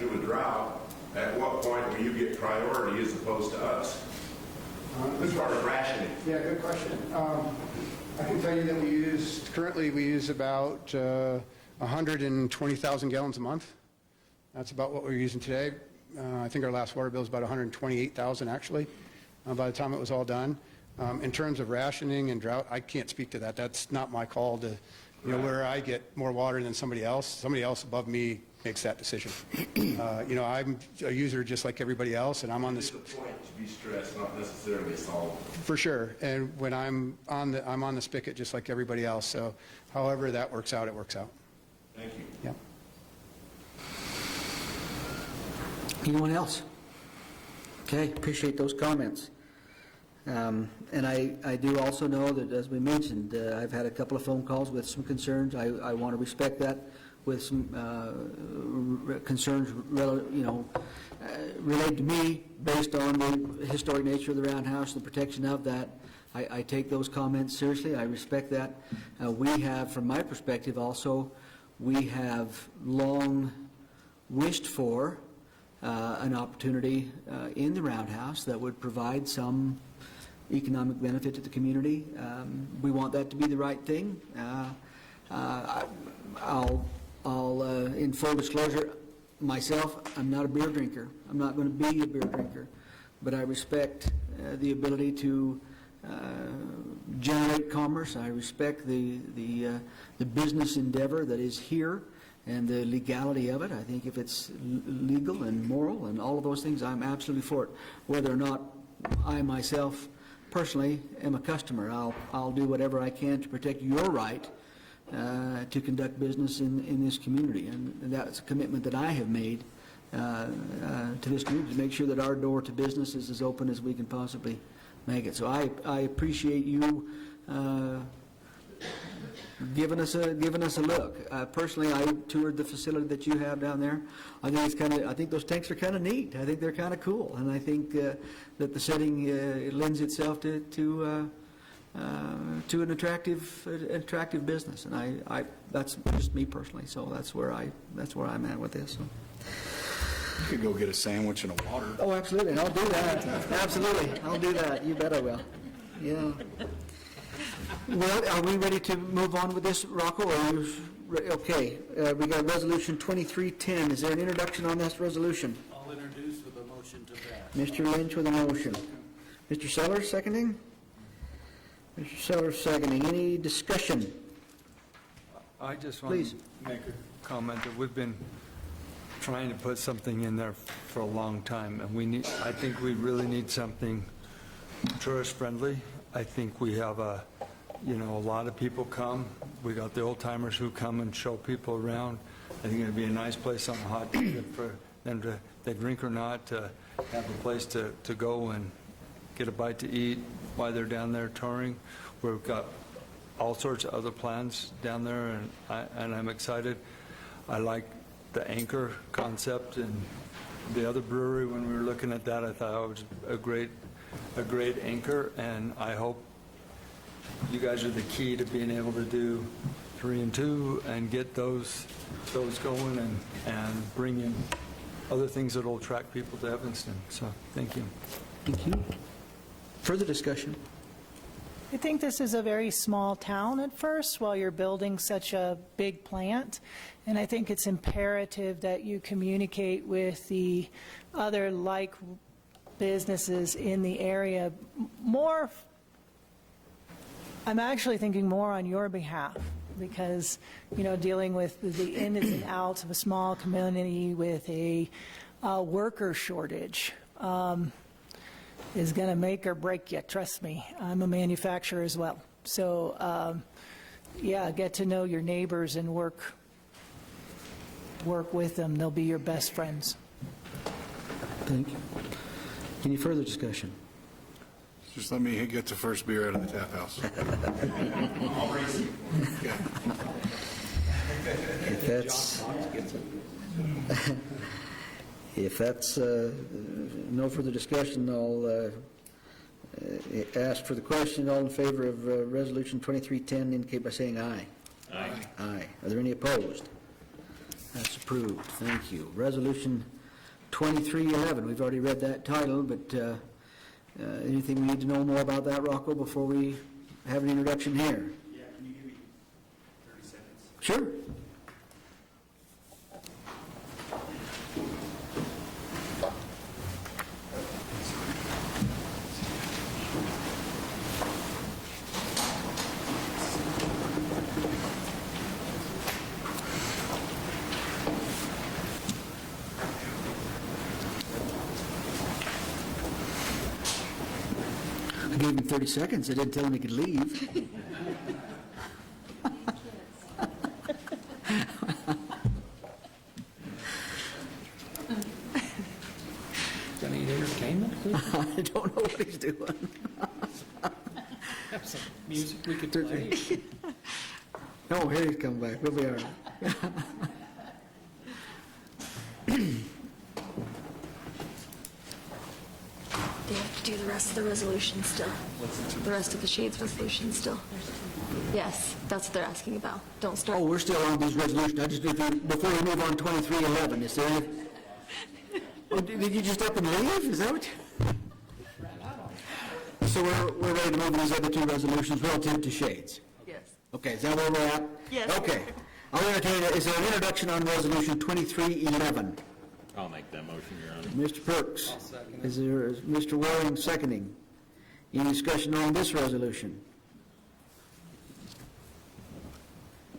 through a drought, at what point will you get priority as opposed to us? As far as rationing? Yeah, good question. I can tell you that currently we use about 120,000 gallons a month. That's about what we're using today. I think our last water bill is about 128,000 actually, by the time it was all done. In terms of rationing and drought, I can't speak to that. That's not my call to, where I get more water than somebody else. Somebody else above me makes that decision. I'm a user just like everybody else, and I'm on this. It's a point to be stressed, not necessarily solved. For sure, and when I'm on the spigot just like everybody else. So, however that works out, it works out. Thank you. Yeah. Anyone else? Okay, appreciate those comments. And I do also know that, as we mentioned, I've had a couple of phone calls with some concerns. I want to respect that, with some concerns, related to me based on the historic nature of the roundhouse, the protection of that. I take those comments seriously. I respect that. We have, from my perspective also, we have long wished for an opportunity in the roundhouse that would provide some economic benefit to the community. We want that to be the right thing. I'll in full disclosure, myself, I'm not a beer drinker. I'm not going to be a beer drinker, but I respect the ability to generate commerce. I respect the business endeavor that is here and the legality of it. I think if it's legal and moral and all of those things, I'm absolutely for it. Whether or not I myself personally am a customer, I'll do whatever I can to protect your right to conduct business in this community, and that's a commitment that I have made to this community, to make sure that our door to business is as open as we can possibly make it. So I appreciate you giving us a look. Personally, I toured the facility that you have down there. I think those tanks are kind of neat. I think they're kind of cool, and I think that the setting lends itself to an attractive business, and I that's just me personally. So that's where I'm at with this. So. You could go get a sandwich and a water. Oh, absolutely. I'll do that. Absolutely. I'll do that. You bet I will. Yeah. Well, are we ready to move on with this, Rocco? Okay. We got Resolution 2310. Is there an introduction on this resolution? I'll introduce with a motion to pass. Mr. Lynch with a motion. Mr. Sellers seconding? Mr. Sellers seconding. Any discussion? I just want to make a comment that we've been trying to put something in there for a long time, and I think we really need something tourist friendly. I think we have a lot of people come. We got the old timers who come and show people around. I think it'd be a nice place on a hot day for them to, they drink or not, to have a place to go and get a bite to eat while they're down there touring. We've got all sorts of other plans down there, and I'm excited. I like the anchor concept, and the other brewery, when we were looking at that, I thought it was a great anchor, and I hope you guys are the key to being able to do 3 and 2 and get those going and bring in other things that will attract people to Evanston. So thank you. Thank you. Further discussion? I think this is a very small town at first while you're building such a big plant, and I think it's imperative that you communicate with the other like businesses in the area more. I'm actually thinking more on your behalf, because dealing with the ins and outs of a small community with a worker shortage is going to make or break you. Trust me, I'm a manufacturer as well. So yeah, get to know your neighbors and work with them. They'll be your best friends. Thank you. Any further discussion? Just let me get the first beer out of the tap house. I'll race you. If that's no further discussion, I'll ask for the question. All in favor of Resolution 2310 indicate by saying aye. Aye. Aye. Are there any opposed? That's approved. Thank you. Resolution 2311. We've already read that title, but anything we need to know more about that, Rocco, before we have an introduction here? Yeah, can you give me 30 seconds? Sure. I gave him 30 seconds. I didn't tell him he could leave. Gonna need entertainment? I don't know what he's doing. Have some music we could play. Oh, here he's coming back. We'll be all right. Do you have to do the rest of the resolution still? The rest of the Shades resolution still? Yes, that's what they're asking about. Don't start. Oh, we're still on these resolutions. I just, before we move on 2311, is there any? Oh, did you just up and leave? Is that what you? So we're ready to move these other two resolutions relative to Shades? Yes. Okay, is that where we're at? Yes. Okay. I'll entertain it. Is there an introduction on resolution 2311? I'll make that motion, Your Honor. Mr. Perks? Is Mr. Waring seconding? Any discussion on this resolution?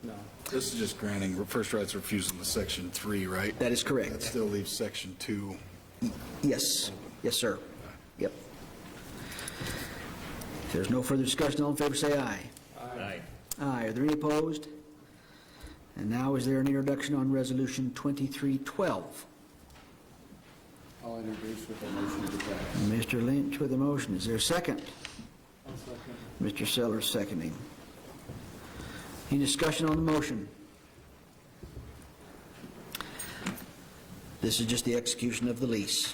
No. This is just granting first rights of refusal to Section 3, right? That is correct. That still leaves Section 2. Yes. Yes, sir. Yep. If there's no further discussion, all in favor say aye. Aye. Aye. Are there any opposed? And now is there an introduction on resolution 2312? I'll introduce with a motion to pass. Mr. Lynch with a motion. Is there a second? Mr. Sellers seconding. Any discussion on the motion? This is just the execution of the lease.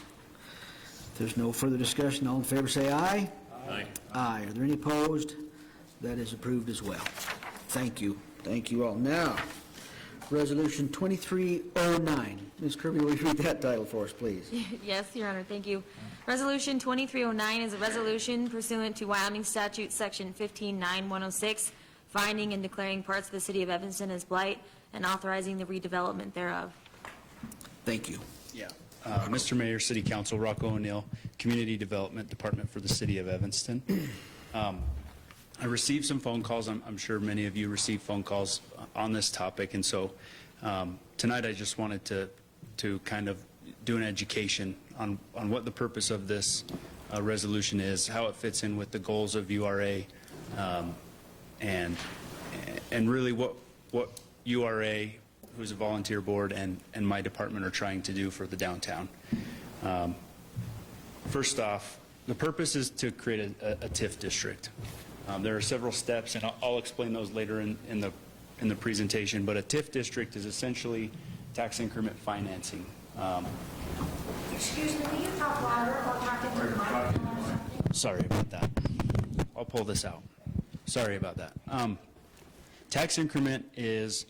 If there's no further discussion, all in favor say aye. Aye. Aye. Are there any opposed? That is approved as well. Thank you. Thank you all. Now, Resolution 2309. Ms. Kirby, will you read that title for us, please? Yes, Your Honor, thank you. Resolution 2309 is a resolution pursuant to Wyoming Statute Section 159106, finding and declaring parts of the city of Evanston as blight and authorizing the redevelopment thereof. Thank you. Yeah. Mr. Mayor, City Council, Rocco O'Neill, Community Development Department for the City of Evanston. I received some phone calls. I'm sure many of you received phone calls on this topic, and so tonight I just wanted to kind of do an education on what the purpose of this resolution is, how it fits in with the goals of URA, and really what URA, who's a volunteer board, and my department are trying to do for the downtown. First off, the purpose is to create a TIF district. There are several steps, and I'll explain those later in the presentation, but a TIF district is essentially tax increment financing. Excuse me, will you talk louder or talk into the microphone? Sorry about that. I'll pull this out. Sorry about that. Tax increment is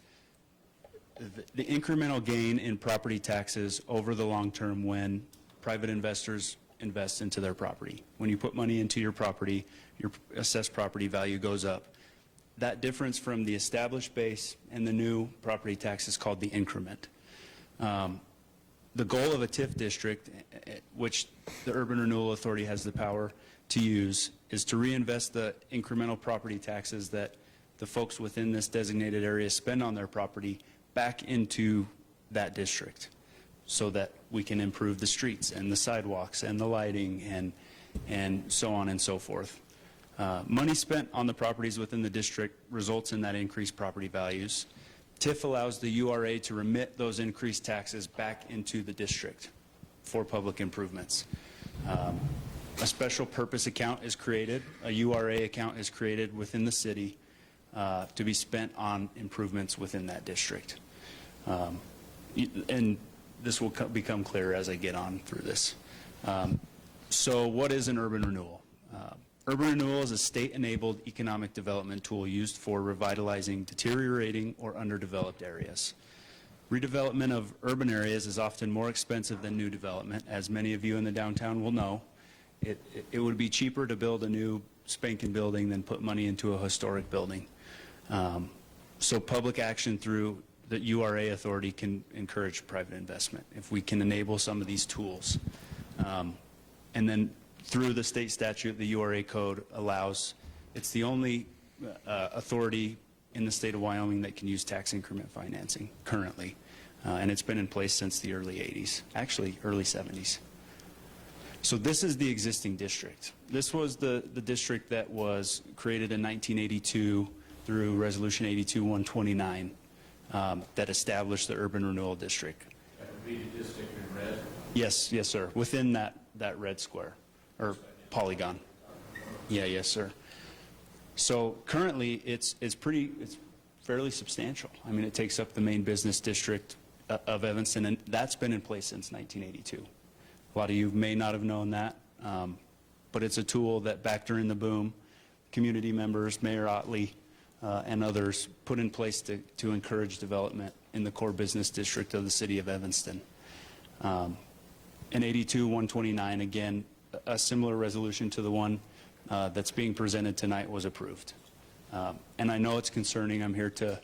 the incremental gain in property taxes over the long term when private investors invest into their property. When you put money into your property, your assessed property value goes up. That difference from the established base and the new property tax is called the increment. The goal of a TIF district, which the Urban Renewal Authority has the power to use, is to reinvest the incremental property taxes that the folks within this designated area spend on their property back into that district so that we can improve the streets and the sidewalks and the lighting and so on and so forth. Money spent on the properties within the district results in that increased property values. TIF allows the URA to remit those increased taxes back into the district for public improvements. A special purpose account is created, a URA account is created within the city to be spent on improvements within that district. And this will become clearer as I get on through this. So what is an urban renewal? Urban renewal is a state-enabled economic development tool used for revitalizing deteriorating or underdeveloped areas. Redevelopment of urban areas is often more expensive than new development. As many of you in the downtown will know, it would be cheaper to build a new spanking building than put money into a historic building. So public action through the URA authority can encourage private investment if we can enable some of these tools. And then through the state statute, the URA code allows, it's the only authority in the state of Wyoming that can use tax increment financing currently. And it's been in place since the early 80s, actually early 70s. So this is the existing district. This was the district that was created in 1982 through Resolution 82-129 that established the Urban Renewal District. That would be the district in red? Yes, yes, sir. Within that red square, or polygon. Yeah, yes, sir. So currently, it's fairly substantial. I mean, it takes up the main business district of Evanston, and that's been in place since 1982. A lot of you may not have known that, but it's a tool that back during the boom, community members, Mayor Otley, and others put in place to encourage development in the core business district of the city of Evanston. In 82-129, again, a similar resolution to the one that's being presented tonight was approved. And I know it's concerning. I'm here to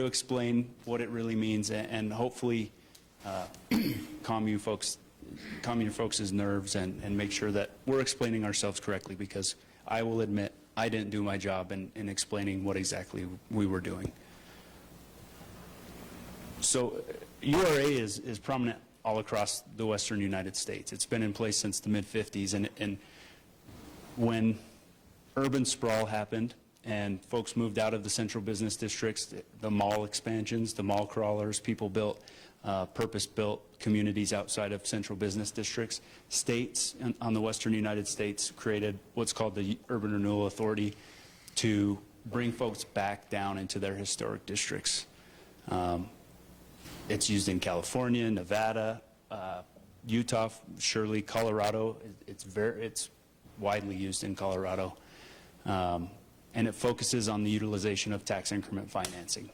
explain what it really means and hopefully calm your folks' nerves and make sure that we're explaining ourselves correctly, because I will admit I didn't do my job in explaining what exactly we were doing. So URA is prominent all across the western United States. It's been in place since the mid-50s, and when urban sprawl happened and folks moved out of the central business districts, the mall expansions, the mall crawlers, people built purpose-built communities outside of central business districts. States on the western United States created what's called the Urban Renewal Authority to bring folks back down into their historic districts. It's used in California, Nevada, Utah, surely Colorado. It's widely used in Colorado. And it focuses on the utilization of tax increment financing.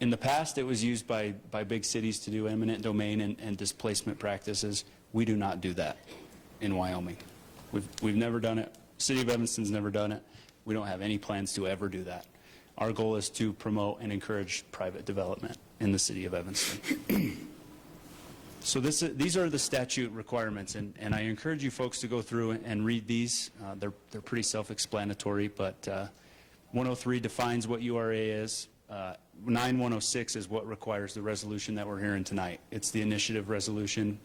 In the past, it was used by big cities to do eminent domain and displacement practices. We do not do that in Wyoming. We've never done it. City of Evanston's never done it. We don't have any plans to ever do that. Our goal is to promote and encourage private development in the city of Evanston. So these are the statute requirements, and I encourage you folks to go through and read these. They're pretty self-explanatory, but 103 defines what URA is. 9106 is what requires the resolution that we're hearing tonight. It's the initiative resolution.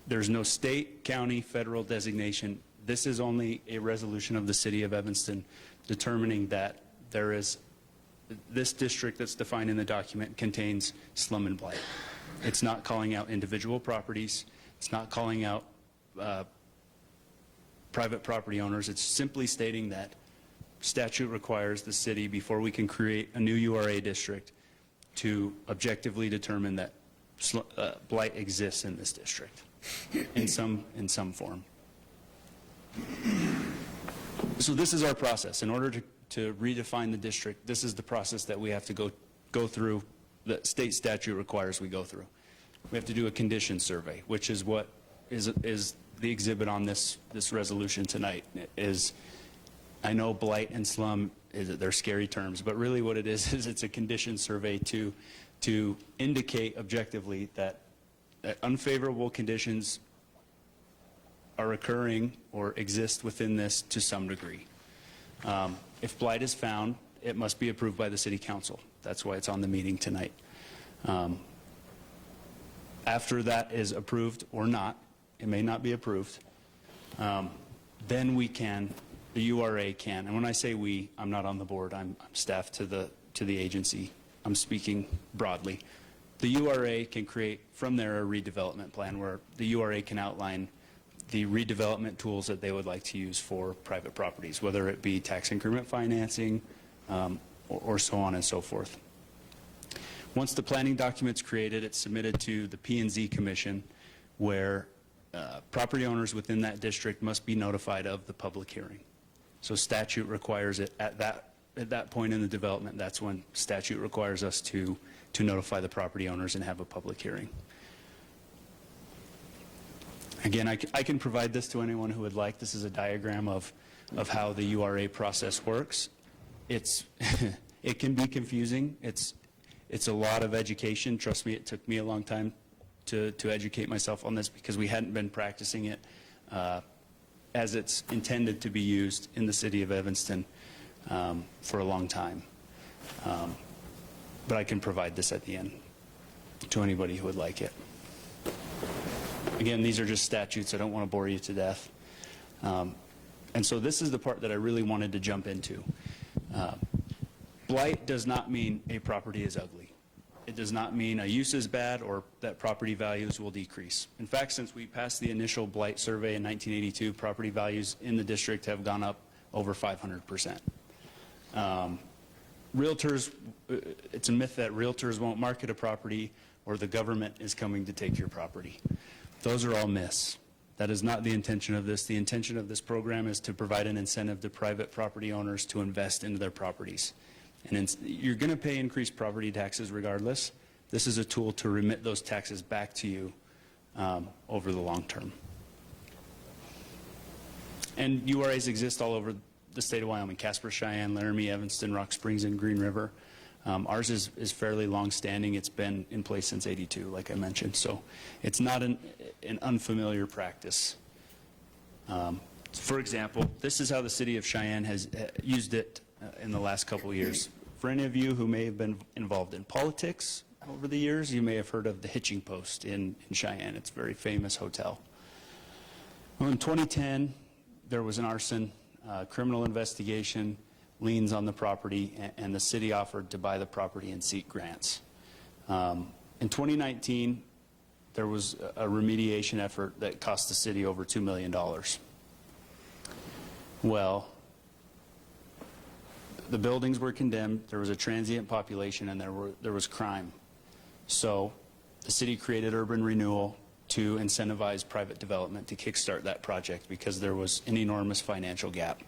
There's no state, county, federal designation. This is only a resolution of the city of Evanston determining that there is this district that's defined in the document contains slum and blight. It's not calling out individual properties. It's not calling out private property owners. It's simply stating that statute requires the city, before we can create a new URA district, to objectively determine that blight exists in this district in some form. So this is our process. In order to redefine the district, this is the process that we have to go through, that state statute requires we go through. We have to do a condition survey, which is what is the exhibit on this resolution tonight. I know blight and slum, they're scary terms, but really what it is it's a condition survey to indicate objectively that unfavorable conditions are occurring or exist within this to some degree. If blight is found, it must be approved by the city council. That's why it's on the meeting tonight. After that is approved or not, it may not be approved, then the URA can, and when I say we, I'm not on the board, I'm staff to the agency, I'm speaking broadly. The URA can create from there a redevelopment plan where the URA can outline the redevelopment tools that they would like to use for private properties, whether it be tax increment financing or so on and so forth. Once the planning document's created, it's submitted to the P&Z Commission, where property owners within that district must be notified of the public hearing. So statute requires it at that point in the development. That's when statute requires us to to notify the property owners and have a public hearing. Again, I can provide this to anyone who would like. This is a diagram of how the URA process works. It can be confusing. It's a lot of education. Trust me, it took me a long time to educate myself on this because we hadn't been practicing it as it's intended to be used in the city of Evanston for a long time. But I can provide this at the end to anybody who would like it. Again, these are just statutes. I don't want to bore you to death. And so this is the part that I really wanted to jump into. Blight does not mean a property is ugly. It does not mean a use is bad or that property values will decrease. In fact, since we passed the initial blight survey in 1982, property values in the district have gone up over 500%. Realtors, it's a myth that realtors won't market a property or the government is coming to take your property. Those are all myths. That is not the intention of this. The intention of this program is to provide an incentive to private property owners to invest into their properties. And you're going to pay increased property taxes regardless. This is a tool to remit those taxes back to you over the long term. And URAs exist all over the state of Wyoming: Casper, Cheyenne, Laramie, Evanston, Rock Springs, and Green River. Ours is fairly long-standing. It's been in place since '82, like I mentioned. So it's not an unfamiliar practice. For example, this is how the city of Cheyenne has used it in the last couple of years. For any of you who may have been involved in politics over the years, you may have heard of the Hitching Post in Cheyenne. It's a very famous hotel. Well, in 2010, there was an arson, criminal investigation, liens on the property, and the city offered to buy the property and seek grants. In 2019, there was a remediation effort that cost the city over $2 million. Well, the buildings were condemned, there was a transient population, and there was crime. So the city created urban renewal to incentivize private development to kickstart that project because there was an enormous financial gap.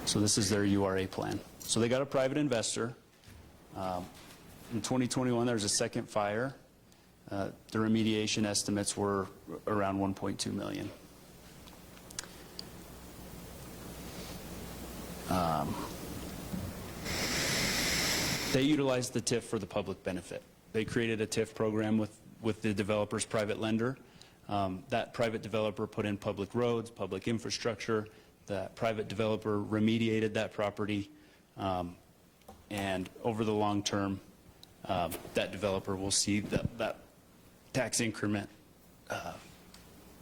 So this is their URA plan. So they got a private investor. In 2021, there was a second fire. The remediation estimates were around $1.2 million. They utilized the TIF for the public benefit. They created a TIF program with the developer's private lender. That private developer put in public roads, public infrastructure. That private developer remediated that property. And over the long term, that developer will see that tax increment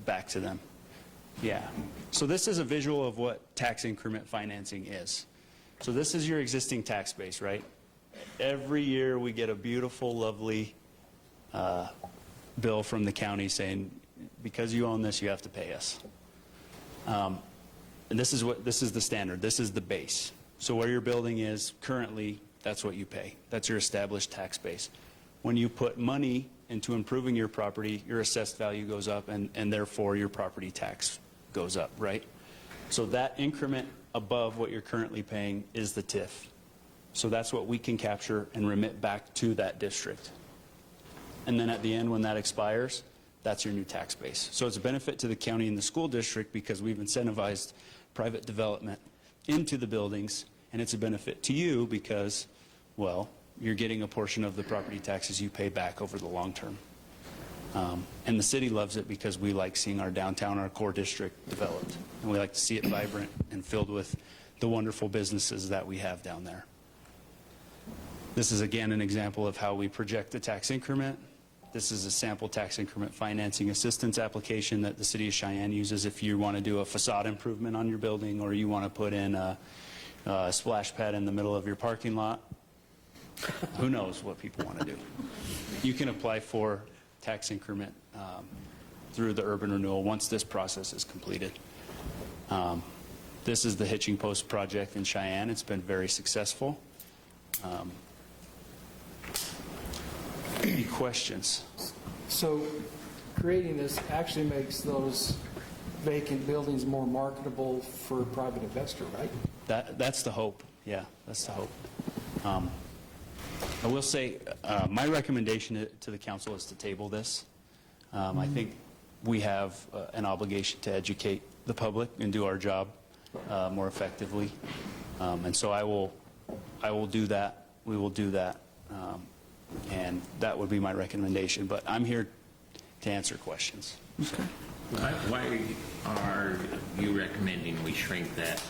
back to them. Yeah. So this is a visual of what tax increment financing is. So this is your existing tax base, right? Every year we get a beautiful, lovely bill from the county saying, because you own this, you have to pay us. And this is the standard. This is the base. So where your building is currently, that's what you pay. That's your established tax base. When you put money into improving your property, your assessed value goes up, and therefore your property tax goes up, right? So that increment above what you're currently paying is the TIF. So that's what we can capture and remit back to that district. And then at the end, when that expires, that's your new tax base. So it's a benefit to the county and the school district because we've incentivized private development into the buildings, and it's a benefit to you because, well, you're getting a portion of the property taxes you pay back over the long term. And the city loves it because we like seeing our downtown, our core district developed. And we like to see it vibrant and filled with the wonderful businesses that we have down there. This is again an example of how we project the tax increment. This is a sample tax increment financing assistance application that the city of Cheyenne uses if you want to do a facade improvement on your building or you want to put in a splash pad in the middle of your parking lot. Who knows what people want to do. You can apply for tax increment through the urban renewal once this process is completed. This is the Hitching Post project in Cheyenne. It's been very successful. Any questions? So creating this actually makes those vacant buildings more marketable for a private investor, right? That's the hope. Yeah, that's the hope. I will say, my recommendation to the council is to table this. I think we have an obligation to educate the public and do our job more effectively. And so I will do that. We will do that. And that would be my recommendation. But I'm here to answer questions. Why are you recommending we shrink that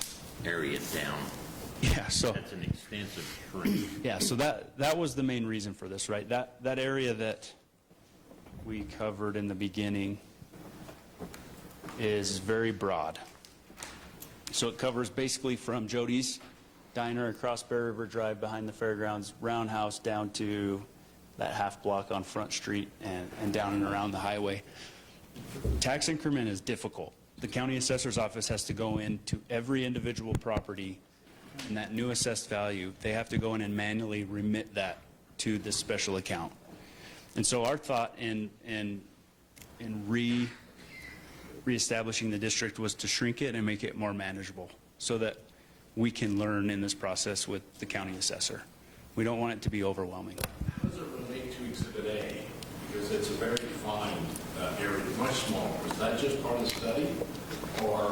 area down? Yeah, so that's an extensive shrink. Yeah, so that was the main reason for this, right? That area that we covered in the beginning is very broad. So it covers basically from Jody's Diner across Bear River Drive behind the fairgrounds, roundhouse down to that half block on Front Street and down and around the highway. Tax increment is difficult. The county assessor's office has to go into every individual property and that new assessed value, they have to go in and manually remit that to this special account. And so our thought in reestablishing the district was to shrink it and make it more manageable so that we can learn in this process with the county assessor. We don't want it to be overwhelming. How does it relate to Exhibit A? Because it's a very defined area, much smaller. Is that just part of the study? Or,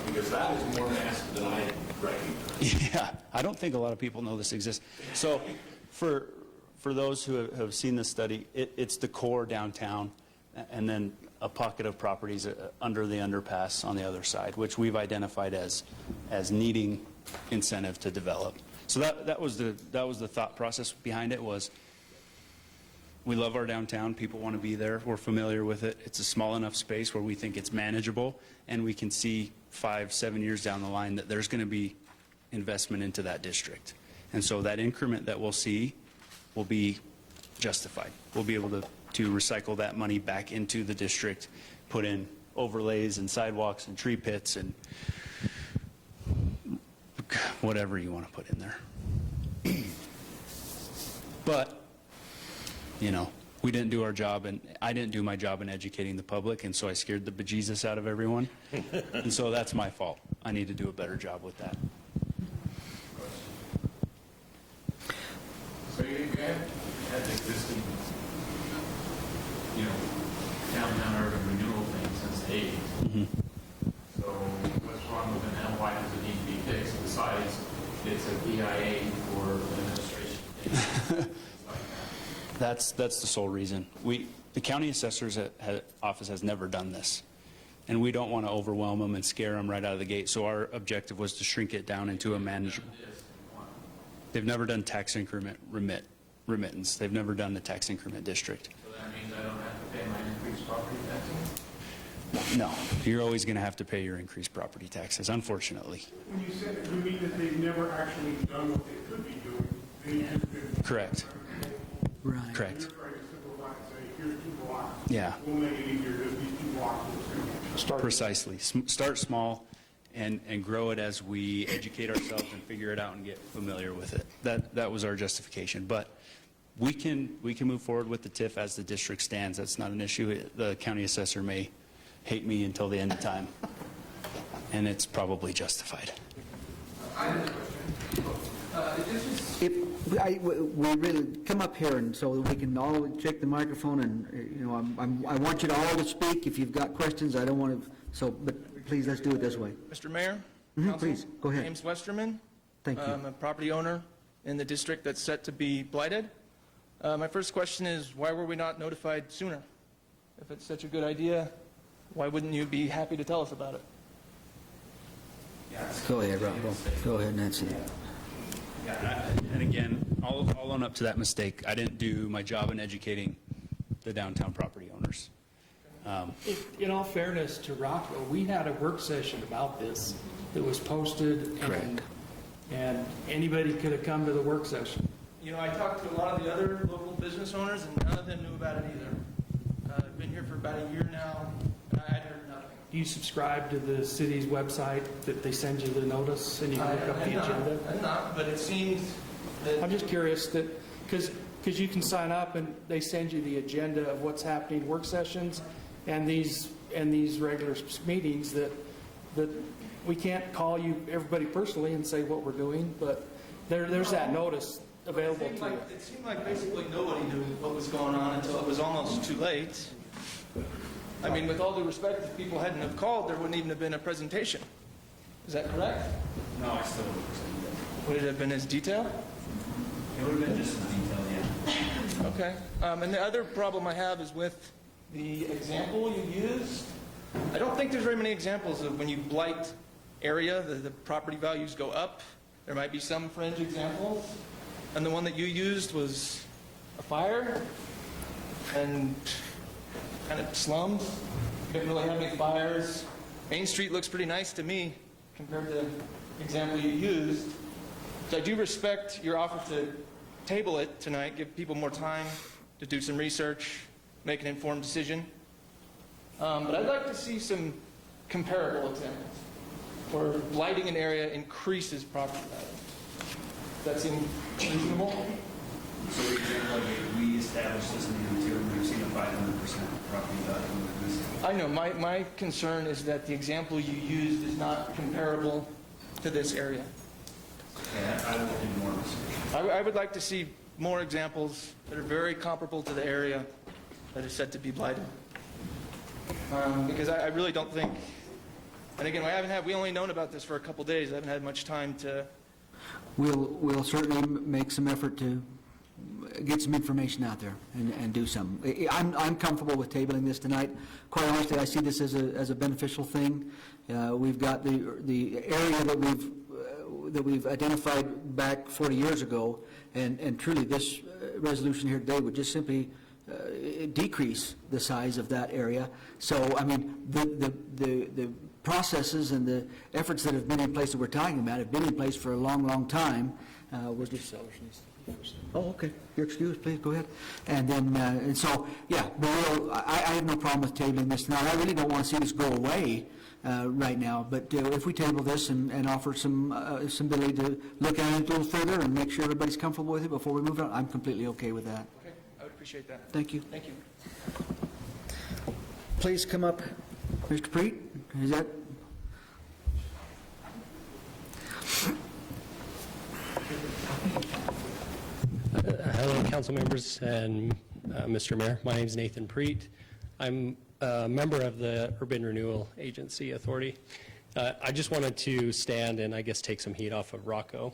because that is more massive than I recognize. Yeah, I don't think a lot of people know this exists. So for those who have seen this study, it's the core downtown and then a pocket of properties under the underpass on the other side, which we've identified as needing incentive to develop. So that was the thought process behind it. Was we love our downtown, people want to be there, we're familiar with it. It's a small enough space where we think it's manageable, and we can see 5-7 years down the line that there's going to be investment into that district. And so that increment that we'll see will be justified. We'll be able to recycle that money back into the district, put in overlays and sidewalks and tree pits and whatever you want to put in there. But, you know, we didn't do our job, and I didn't do my job in educating the public, and so I scared the bejesus out of everyone. And so that's my fault. I need to do a better job with that. So you had the existing, downtown urban renewal thing since the 80s. Mm-hmm. So what's wrong with it now? Why does it need to be fixed? Besides, it's a BIA for administration. That's the sole reason. The county assessor's office has never done this, and we don't want to overwhelm them and scare them right out of the gate. So our objective was to shrink it down into a manageable. They've never done tax increment remittance. They've never done the tax increment district. So that means I don't have to pay my increased property taxes? No, you're always going to have to pay your increased property taxes, unfortunately. When you said that, you mean that they've never actually done what they could be doing? They just been Correct. Right. Correct. You're trying to simplify and say, here's 2 blocks. Yeah. We'll make it easier, just these 2 blocks. Precisely. Start small and grow it as we educate ourselves and figure it out and get familiar with it. That was our justification. But we can move forward with the TIF as the district stands. That's not an issue. The county assessor may hate me until the end of time, and it's probably justified. We really come up here, and so we can all check the microphone, and I want you to all to speak. If you've got questions, I don't want to. So, but please, let's do it this way. Mr. Mayor, Please go ahead. James Westerman. Thank you. I'm a property owner in the district that's set to be blighted. My first question is, why were we not notified sooner? If it's such a good idea, why wouldn't you be happy to tell us about it? Go ahead, Rob. Go ahead, Nancy. And again, I'll own up to that mistake. I didn't do my job in educating the downtown property owners. In all fairness to Rockwell, we had a work session about this that was posted. Correct. And anybody could have come to the work session. I talked to a lot of the other local business owners, and none of them knew about it either. I've been here for about a year now, and I had heard nothing. Do you subscribe to the city's website that they send you the notice and you can look up the agenda? I'm not, but it seems that... I'm just curious that, because you can sign up and they send you the agenda of what's happening, work sessions, and these regular meetings that we can't call you, everybody personally, and say what we're doing, but there's that notice available to you. It seemed like basically nobody knew what was going on until it was almost too late. I mean, with all due respect, if people hadn't have called, there wouldn't even have been a presentation. Is that correct? No, I still wouldn't present that. Would it have been as detailed? It would have been just as detailed, yeah. Okay. And the other problem I have is with the example you used. I don't think there's very many examples of when you blight area, the property values go up. There might be some fringe examples. And the one that you used was a fire and kind of slums. You didn't really have any fires. Main Street looks pretty nice to me compared to the example you used. So I do respect your offer to table it tonight, give people more time to do some research, make an informed decision. But I'd like to see some comparable examples where blighting an area increases property value. Does that seem reasonable? So the example like we established this in the material, we've seen a 500% property value increase. I know. My concern is that the example you used is not comparable to this area. Yeah, I will do more research. I would like to see more examples that are very comparable to the area that is said to be blighted. Because I really don't think, and again, we only known about this for a couple days. I haven't had much time to. We'll certainly make some effort to get some information out there and do some. I'm comfortable with tabling this tonight. Quite honestly, I see this as a beneficial thing. We've got the area that we've identified back 40 years ago, and truly this resolution here today would just simply decrease the size of that area. So, I mean, the processes and the efforts that have been in place that we're talking about have been in place for a long, long time. We're just. Oh, okay. Your excuse, please, go ahead. And then, and so, yeah, I have no problem with tabling this tonight. I really don't want to see this go away right now, but if we table this and offer some ability to look at it a little further and make sure everybody's comfortable with it before we move on, I'm completely okay with that. Okay, I would appreciate that. Thank you. Thank you. Please come up, Mr. Preet. Is that? Hello, council members and Mr. Mayor. My name is Nathan Preet. I'm a member of the Urban Renewal Agency Authority. I just wanted to stand and I guess take some heat off of Rocco.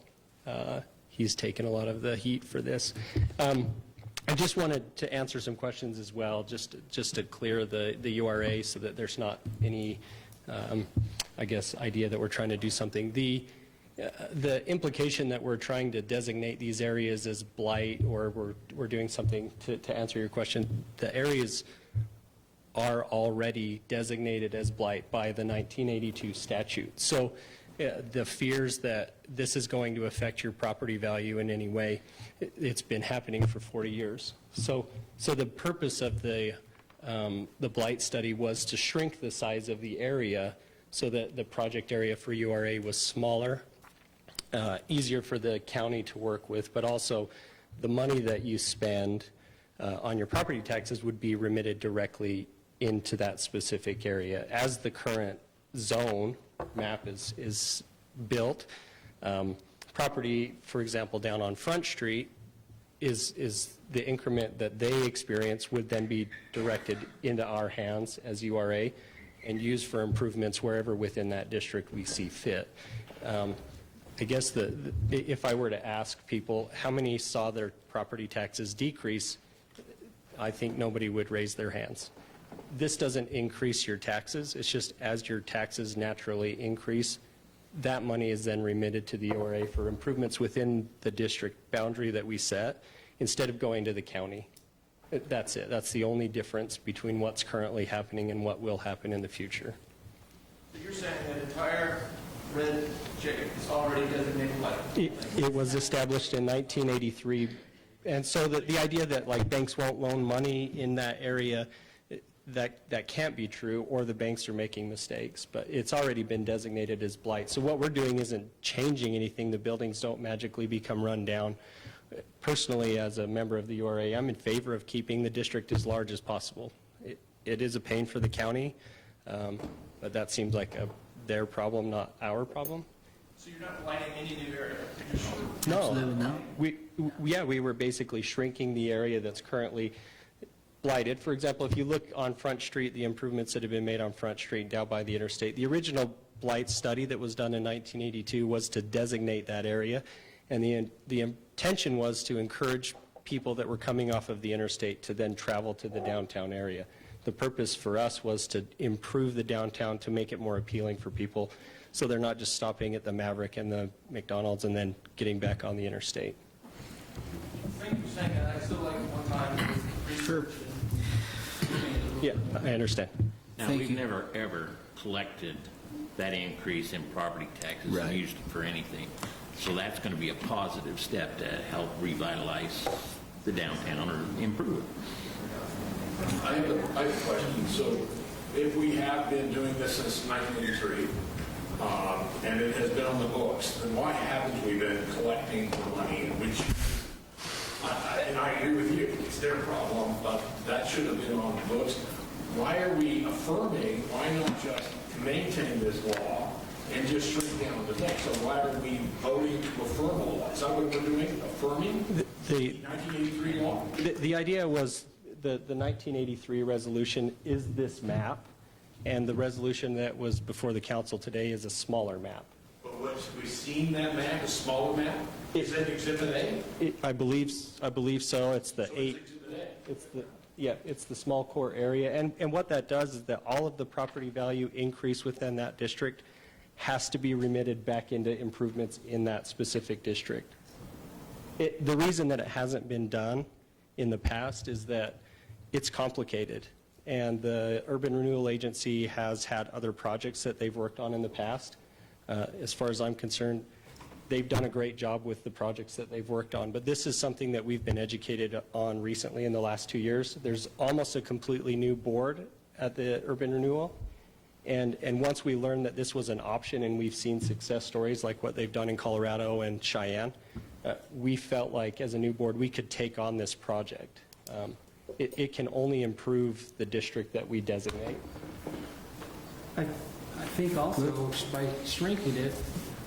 He's taken a lot of the heat for this. I just wanted to answer some questions as well, just to clear the URA so that there's not any, I guess, idea that we're trying to do something. The implication that we're trying to designate these areas as blight or we're doing something to answer your question, the areas are already designated as blight by the 1982 statute. So the fears that this is going to affect your property value in any way, it's been happening for 40 years. So the purpose of the blight study was to shrink the size of the area so that the project area for URA was smaller, easier for the county to work with, but also the money that you spend on your property taxes would be remitted directly into that specific area. As the current zone map is built, property, for example, down on Front Street is the increment that they experience would then be directed into our hands as URA and used for improvements wherever within that district we see fit. I guess if I were to ask people how many saw their property taxes decrease, I think nobody would raise their hands. This doesn't increase your taxes. It's just as your taxes naturally increase, that money is then remitted to the URA for improvements within the district boundary that we set instead of going to the county. That's it. That's the only difference between what's currently happening and what will happen in the future. So you're saying that entire red chicken is already designated blight? It was established in 1983. And so the idea that like banks won't loan money in that area, that can't be true, or the banks are making mistakes, but it's already been designated as blight. So what we're doing isn't changing anything. The buildings don't magically become run down. Personally, as a member of the URA, I'm in favor of keeping the district as large as possible. It is a pain for the county, but that seems like their problem, not our problem. So you're not blighting any new area? No. We were basically shrinking the area that's currently blighted. For example, if you look on Front Street, the improvements that have been made on Front Street down by the interstate, the original blight study that was done in 1982 was to designate that area, and the intention was to encourage people that were coming off of the interstate to then travel to the downtown area. The purpose for us was to improve the downtown to make it more appealing for people, so they're not just stopping at the Maverick and the McDonald's and then getting back on the interstate. Thank you for saying that. I still like it one time. Sure. Yeah, I understand. Now, we've never, ever collected that increase in property taxes and used it for anything. So that's going to be a positive step to help revitalize the downtown or improve it. I have a question. So if we have been doing this since 1983, and it has been on the books, then why haven't we been collecting the money, which, and I agree with you, it's their problem, but that should have been on the books. Why are we affirming, why not just maintain this law and just shrink down the thing? So why are we voting to affirm a law? Is that what we're doing, affirming the 1983 law? The idea was the 1983 resolution is this map, and the resolution that was before the council today is a smaller map. But we've seen that map, a smaller map? Is that Exhibit A? I believe so. It's the eight. It's the small core area, and what that does is that all of the property value increase within that district has to be remitted back into improvements in that specific district. The reason that it hasn't been done in the past is that it's complicated, and the Urban Renewal Agency has had other projects that they've worked on in the past. As far as I'm concerned, they've done a great job with the projects that they've worked on, but this is something that we've been educated on recently in the last 2 years. There's almost a completely new board at the Urban Renewal, and once we learned that this was an option, and we've seen success stories like what they've done in Colorado and Cheyenne, we felt like as a new board we could take on this project. It can only improve the district that we designate. I think also by shrinking it,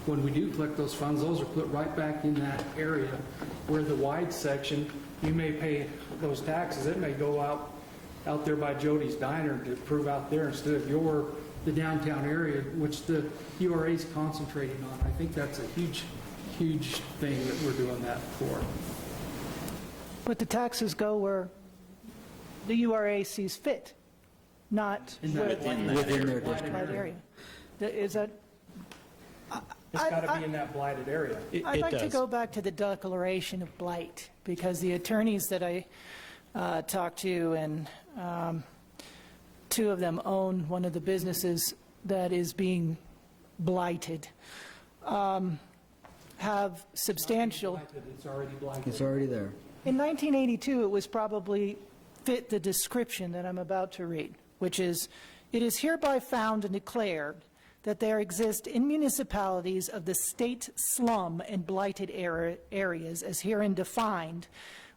when we do collect those funds, those are put right back in that area where the wide section, you may pay those taxes. It may go out there by Jody's Diner to prove out there instead of the downtown area, which the URA is concentrating on. I think that's a huge thing that we're doing that for. But the taxes go where the URA sees fit, not within their district. area. Is that? It's got to be in that blighted area. I'd like to go back to the declaration of blight, because the attorneys that I talked to, and two of them own one of the businesses that is being blighted, have substantial... It's already blighted. It's already there. In 1982, it was probably fit the description that I'm about to read, which is, it is hereby found and declared that there exist in municipalities of the state slum and blighted areas as herein defined,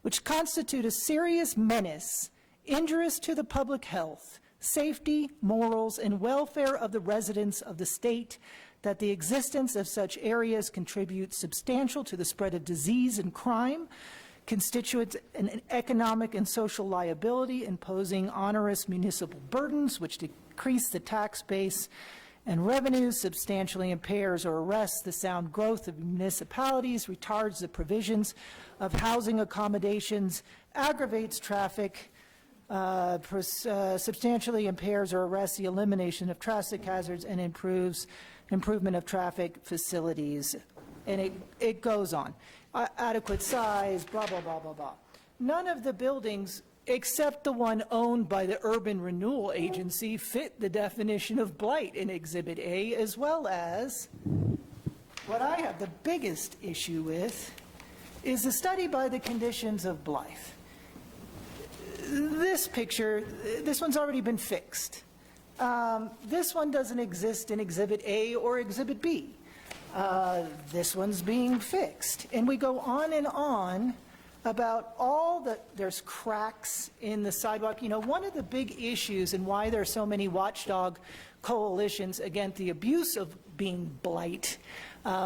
which constitute a serious menace, injurious to the public health, safety, morals, and welfare of the residents of the state, that the existence of such areas contributes substantial to the spread of disease and crime, constitutes an economic and social liability, imposing onerous municipal burdens which decrease the tax base and revenues, substantially impairs or arrests the sound growth of municipalities, retards the provisions of housing accommodations, aggravates traffic, substantially impairs or arrests the elimination of traffic hazards, and improvement of traffic facilities. And it goes on. Adequate size, blah, blah, blah, blah, blah. None of the buildings, except the one owned by the Urban Renewal Agency, fit the definition of blight in Exhibit A, as well as what I have the biggest issue with is the study by the Conditions of Blythe. This picture, this one's already been fixed. This one doesn't exist in Exhibit A or Exhibit B. This one's being fixed. And we go on and on about there's cracks in the sidewalk. You know, one of the big issues and why there are so many watchdog coalitions against the abuse of being blight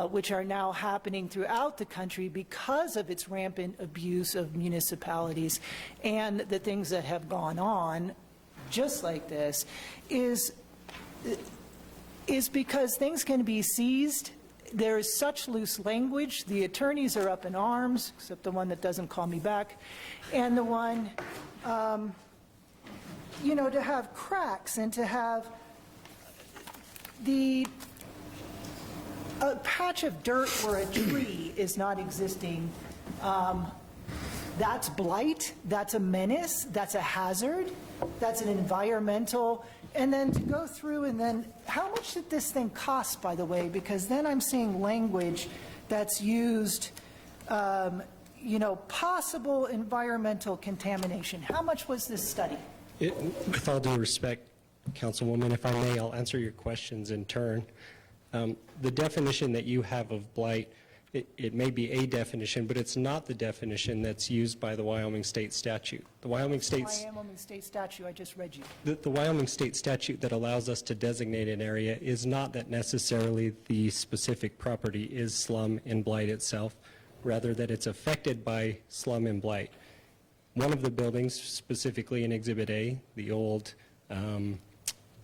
which are now happening throughout the country because of its rampant abuse of municipalities and the things that have gone on, just like this, is because things can be seized. There is such loose language. The attorneys are up in arms, except the one that doesn't call me back, and the one, you know, to have cracks and to have a patch of dirt where a tree is not existing, that's blight, that's a menace, that's a hazard, that's an environmental, and then to go through and then, how much did this thing cost, by the way? Because then I'm seeing language that's used, you know, possible environmental contamination. How much was this study? With all due respect, Councilwoman, if I may, I'll answer your questions in turn. The definition that you have of blight, it may be a definition, but it's not the definition that's used by the Wyoming State Statute. The Wyoming State Statute, I just read you. The Wyoming State Statute that allows us to designate an area is not that necessarily the specific property is slum and blight itself, rather that it's affected by slum and blight. One of the buildings, specifically in Exhibit A, the old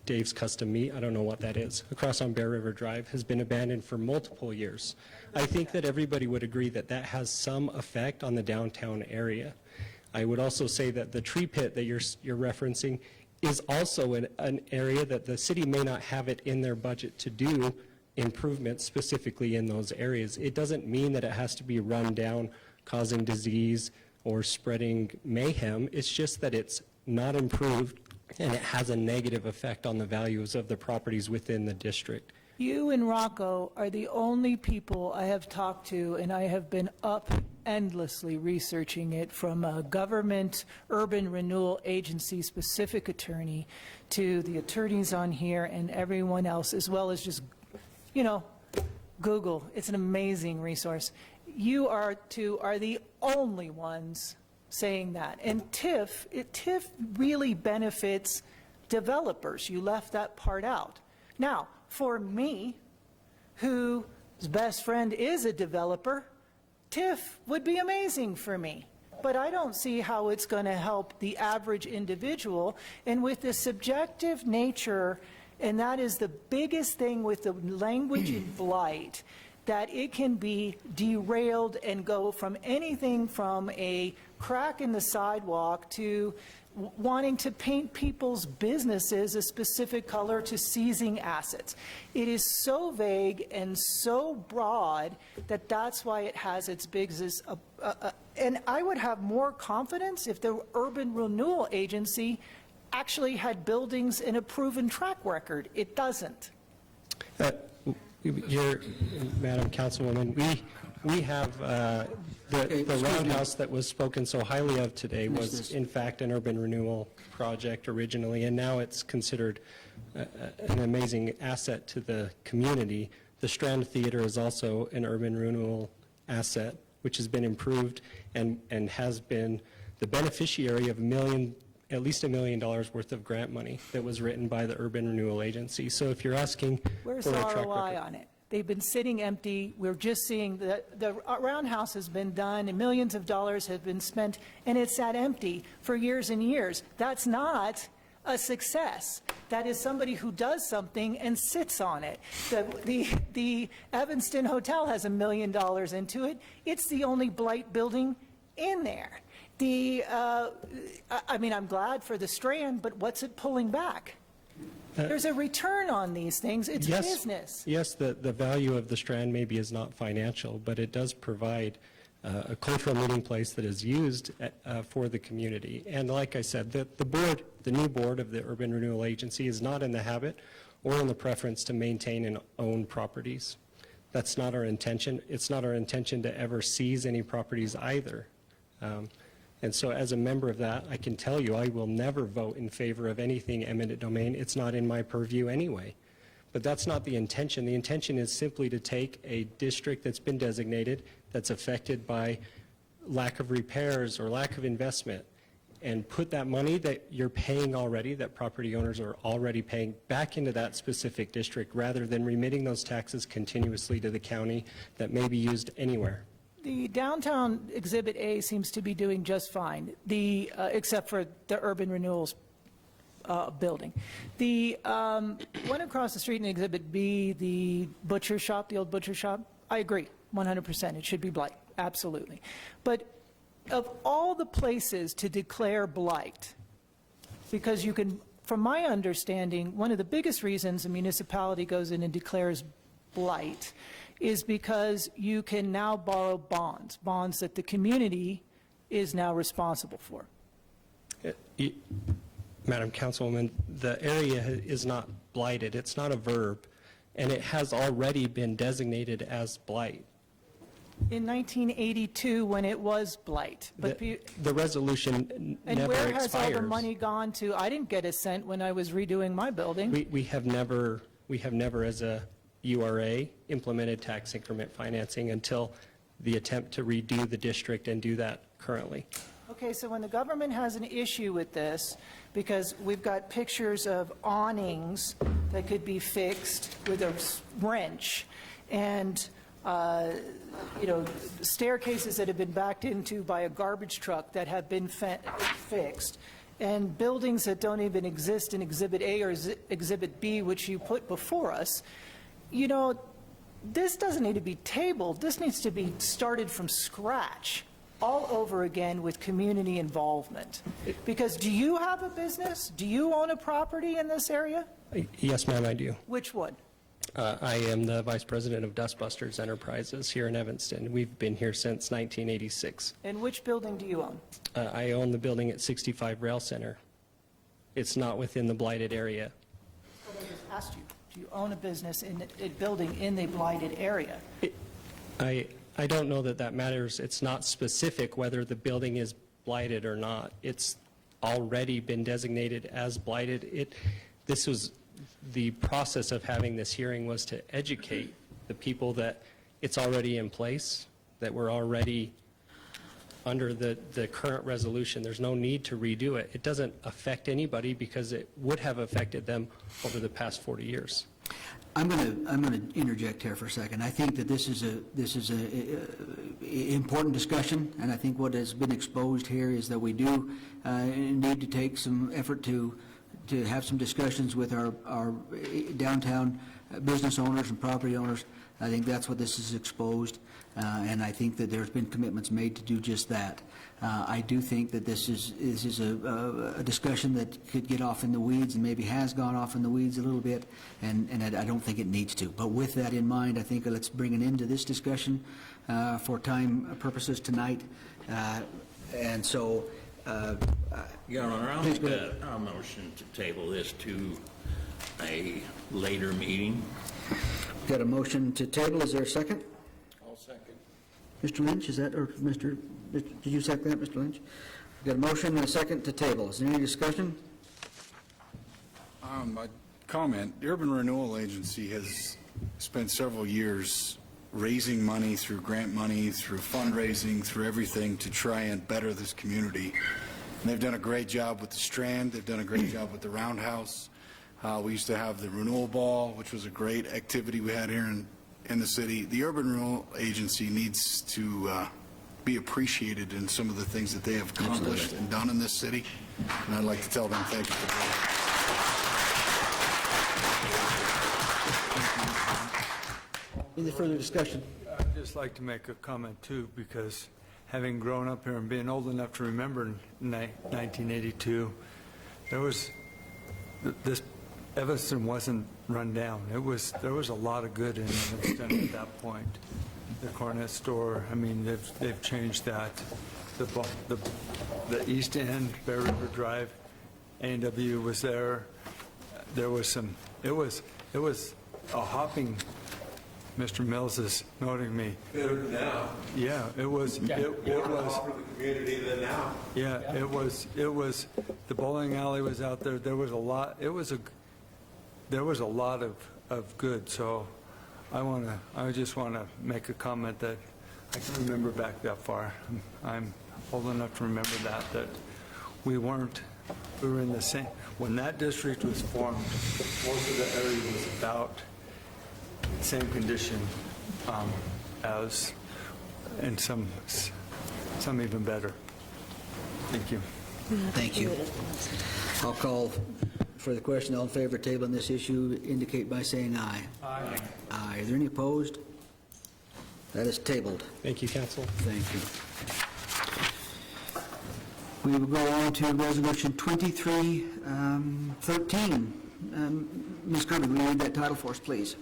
Dave's Custom Meat, I don't know what that is, across on Bear River Drive, has been abandoned for multiple years. I think that everybody would agree that that has some effect on the downtown area. I would also say that the tree pit that you're referencing is also an area that the city may not have it in their budget to do improvements specifically in those areas. It doesn't mean that it has to be run down, causing disease or spreading mayhem. It's just that it's not improved and it has a negative effect on the values of the properties within the district. You and Rocco are the only people I have talked to, and I have been up endlessly researching it, from a government urban renewal agency specific attorney to the attorneys on here and everyone else, as well as just, you know, Google. It's an amazing resource. You are the only ones saying that. And TIF really benefits developers. You left that part out. Now, for me, whose best friend is a developer, TIF would be amazing for me. But I don't see how it's going to help the average individual. And with the subjective nature, and that is the biggest thing with the language in blight, that it can be derailed and go from anything from a crack in the sidewalk to wanting to paint people's businesses a specific color to seizing assets. It is so vague and so broad that that's why it has its biggest, and I would have more confidence if the Urban Renewal Agency actually had buildings in a proven track record. It doesn't. Madam Councilwoman, we have the roundhouse that was spoken so highly of today was in fact an urban renewal project originally, and now it's considered an amazing asset to the community. The Strand Theater is also an urban renewal asset, which has been improved and has been the beneficiary of at least $1 million worth of grant money that was written by the Urban Renewal Agency. So if you're asking where's for the a track ROI record on it? They've been sitting empty. We're just seeing the roundhouse has been done and millions of dollars have been spent, and it's sat empty for years and years. That's not a success. That is somebody who does something and sits on it. The Evanston Hotel has $1 million into it. It's the only blight building in there. I mean, I'm glad for the Strand, but what's it pulling back? There's a return on these things. It's business. Yes, the value of the Strand maybe is not financial, but it does provide a cultural meeting place that is used for the community. And like I said, the new board of the Urban Renewal Agency is not in the habit or in the preference to maintain and own properties. That's not our intention. It's not our intention to ever seize any properties either. And so as a member of that, I can tell you I will never vote in favor of anything eminent domain. It's not in my purview anyway. But that's not the intention. The intention is simply to take a district that's been designated, that's affected by lack of repairs or lack of investment, and put that money that you're paying already, that property owners are already paying, back into that specific district rather than remitting those taxes continuously to the county that may be used anywhere. The downtown Exhibit A seems to be doing just fine, except for the urban renewals building. The one across the street in Exhibit B, the butcher shop, the old butcher shop, I agree, 100%. It should be blight, absolutely. But of all the places to declare blight, because you can, from my understanding, one of the biggest reasons a municipality goes in and declares blight is because you can now borrow bonds that the community is now responsible for. Madam Councilwoman, the area is not blighted. It's not a verb, and it has already been designated as blight. In 1982, when it was blight. But the resolution and never where has expires. all the money gone to? I didn't get a cent when I was redoing my building. We have never as a URA implemented tax increment financing until the attempt to redo the district and do that currently. Okay, so when the government has an issue with this, because we've got pictures of awnings that could be fixed with a wrench, and staircases that have been backed into by a garbage truck that have been fixed, and buildings that don't even exist in Exhibit A or Exhibit B, which you put before us, this doesn't need to be tabled. This needs to be started from scratch all over again with community involvement. Because do you have a business? Do you own a property in this area? Yes, ma'am, I do. Which one? I am the Vice President of Dustbusters Enterprises here in Evanston. We've been here since 1986. And which building do you own? I own the building at 65 Rail Center. It's not within the blighted area. Well, I just asked you, do you own a business in a building in the blighted area? I don't know that that matters. It's not specific whether the building is blighted or not. It's already been designated as blighted. This was the process of having this hearing was to educate the people that it's already in place, that we're already under the current resolution. There's no need to redo it. It doesn't affect anybody because it would have affected them over the past 40 years. I'm going to interject here for a second. I think that this is a important discussion, and I think what has been exposed here is that we do need to take some effort to have some discussions with our downtown business owners and property owners. I think that's what this is exposed, and I think that there's been commitments made to do just that. I do think that this is a discussion that could get off in the weeds and maybe has gone off in the weeds a little bit, and I don't think it needs to. But with that in mind, I think let's bring an end to this discussion for time purposes tonight. And so, Your Honor, I'll make a motion to table this to a later meeting. Got a motion to table. Is there a second? I'll second. Mr. Lynch, is that, or did you second that, Mr. Lynch? Got a motion and a second to table. Is there any discussion? A comment. The Urban Renewal Agency has spent several years raising money through grant money, through fundraising, through everything to try and better this community. And they've done a great job with the Strand. They've done a great job with the Roundhouse. We used to have the Renewal Ball, which was a great activity we had here in the city. The Urban Renewal Agency needs to be appreciated in some of the things that they have accomplished and done in this city. And I'd like to tell them thank you for that. Any further discussion? I'd just like to make a comment, too, because having grown up here and being old enough to remember in 1982, Evanston wasn't run down. There was a lot of good in Evanston at that point. The Cornet store, I mean, they've changed that. The East End, Bear River Drive, A&W was there. There was some. It was a hopping. Mr. Mills is noting me. Better than now. Yeah, it was. More to offer the community than now. Yeah, it was. The bowling alley was out there. There was a lot. There was a lot of good. So, I just want to make a comment that I can remember back that far. I'm old enough to remember that we were in the same, when that district was formed, most of the area was about the same condition as, and some even better. Thank you. Thank you. I'll call for the question. All in favor of tabling this issue indicate by saying aye. Aye. Aye. Are there any opposed? That is tabled. Thank you, Council. Thank you. We will go on to Resolution 2313. Ms. Kirby, will you read that title for us, please?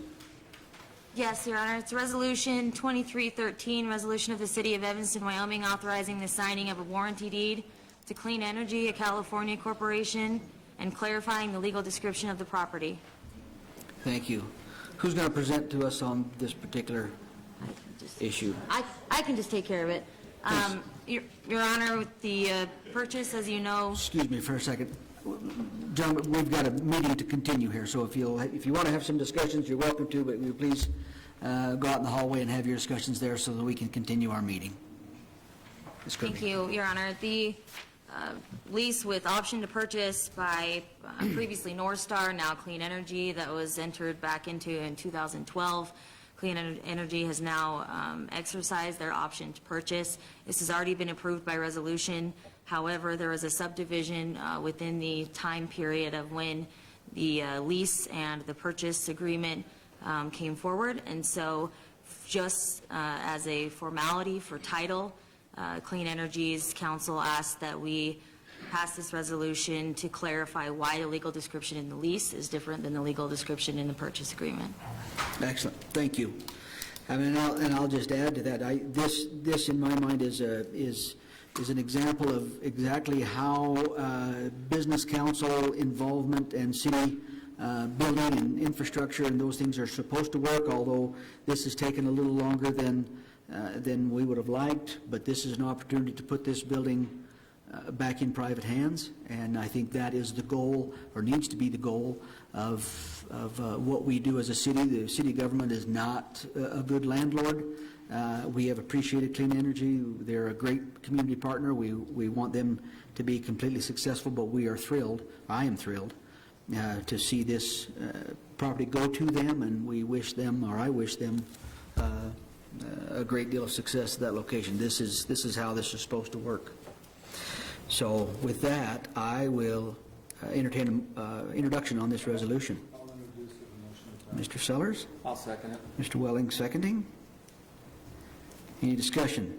Yes, Your Honor. It's Resolution 2313, Resolution of the City of Evanston, Wyoming, authorizing the signing of a warranty deed to Clean Energy, a California corporation, and clarifying the legal description of the property. Thank you. Who's going to present to us on this particular issue? I can just take care of it. Your Honor, with the purchase, as you know... Excuse me for a second. Gentlemen, we've got a meeting to continue here, so if you want to have some discussions, you're welcome to, but will you please go out in the hallway and have your discussions there so that we can continue our meeting. Ms. Kirby. Thank you, Your Honor. The lease with option to purchase by previously North Star, now Clean Energy, that was entered back into in 2012. Clean Energy has now exercised their option to purchase. This has already been approved by resolution. However, there is a subdivision within the time period of when the lease and the purchase agreement came forward. And so just as a formality for title, Clean Energy's council asked that we pass this resolution to clarify why the legal description in the lease is different than the legal description in the purchase agreement. Excellent. Thank you. I mean, I'll just add to that. This in my mind is an example of exactly how business council involvement and city building and infrastructure and those things are supposed to work, although this has taken a little longer than we would have liked, but this is an opportunity to put this building back in private hands, and I think that is the goal, or needs to be the goal, of what we do as a city. The city government is not a good landlord. We have appreciated Clean Energy. They're a great community partner. We want them to be completely successful, but we are thrilled, I am thrilled, to see this property go to them, and we wish them, or I wish them, a great deal of success at that location. This is how this is supposed to work. So with that, I will entertain an introduction on this resolution. Mr. Sellers? I'll second it. Mr. Welling seconding. Any discussion?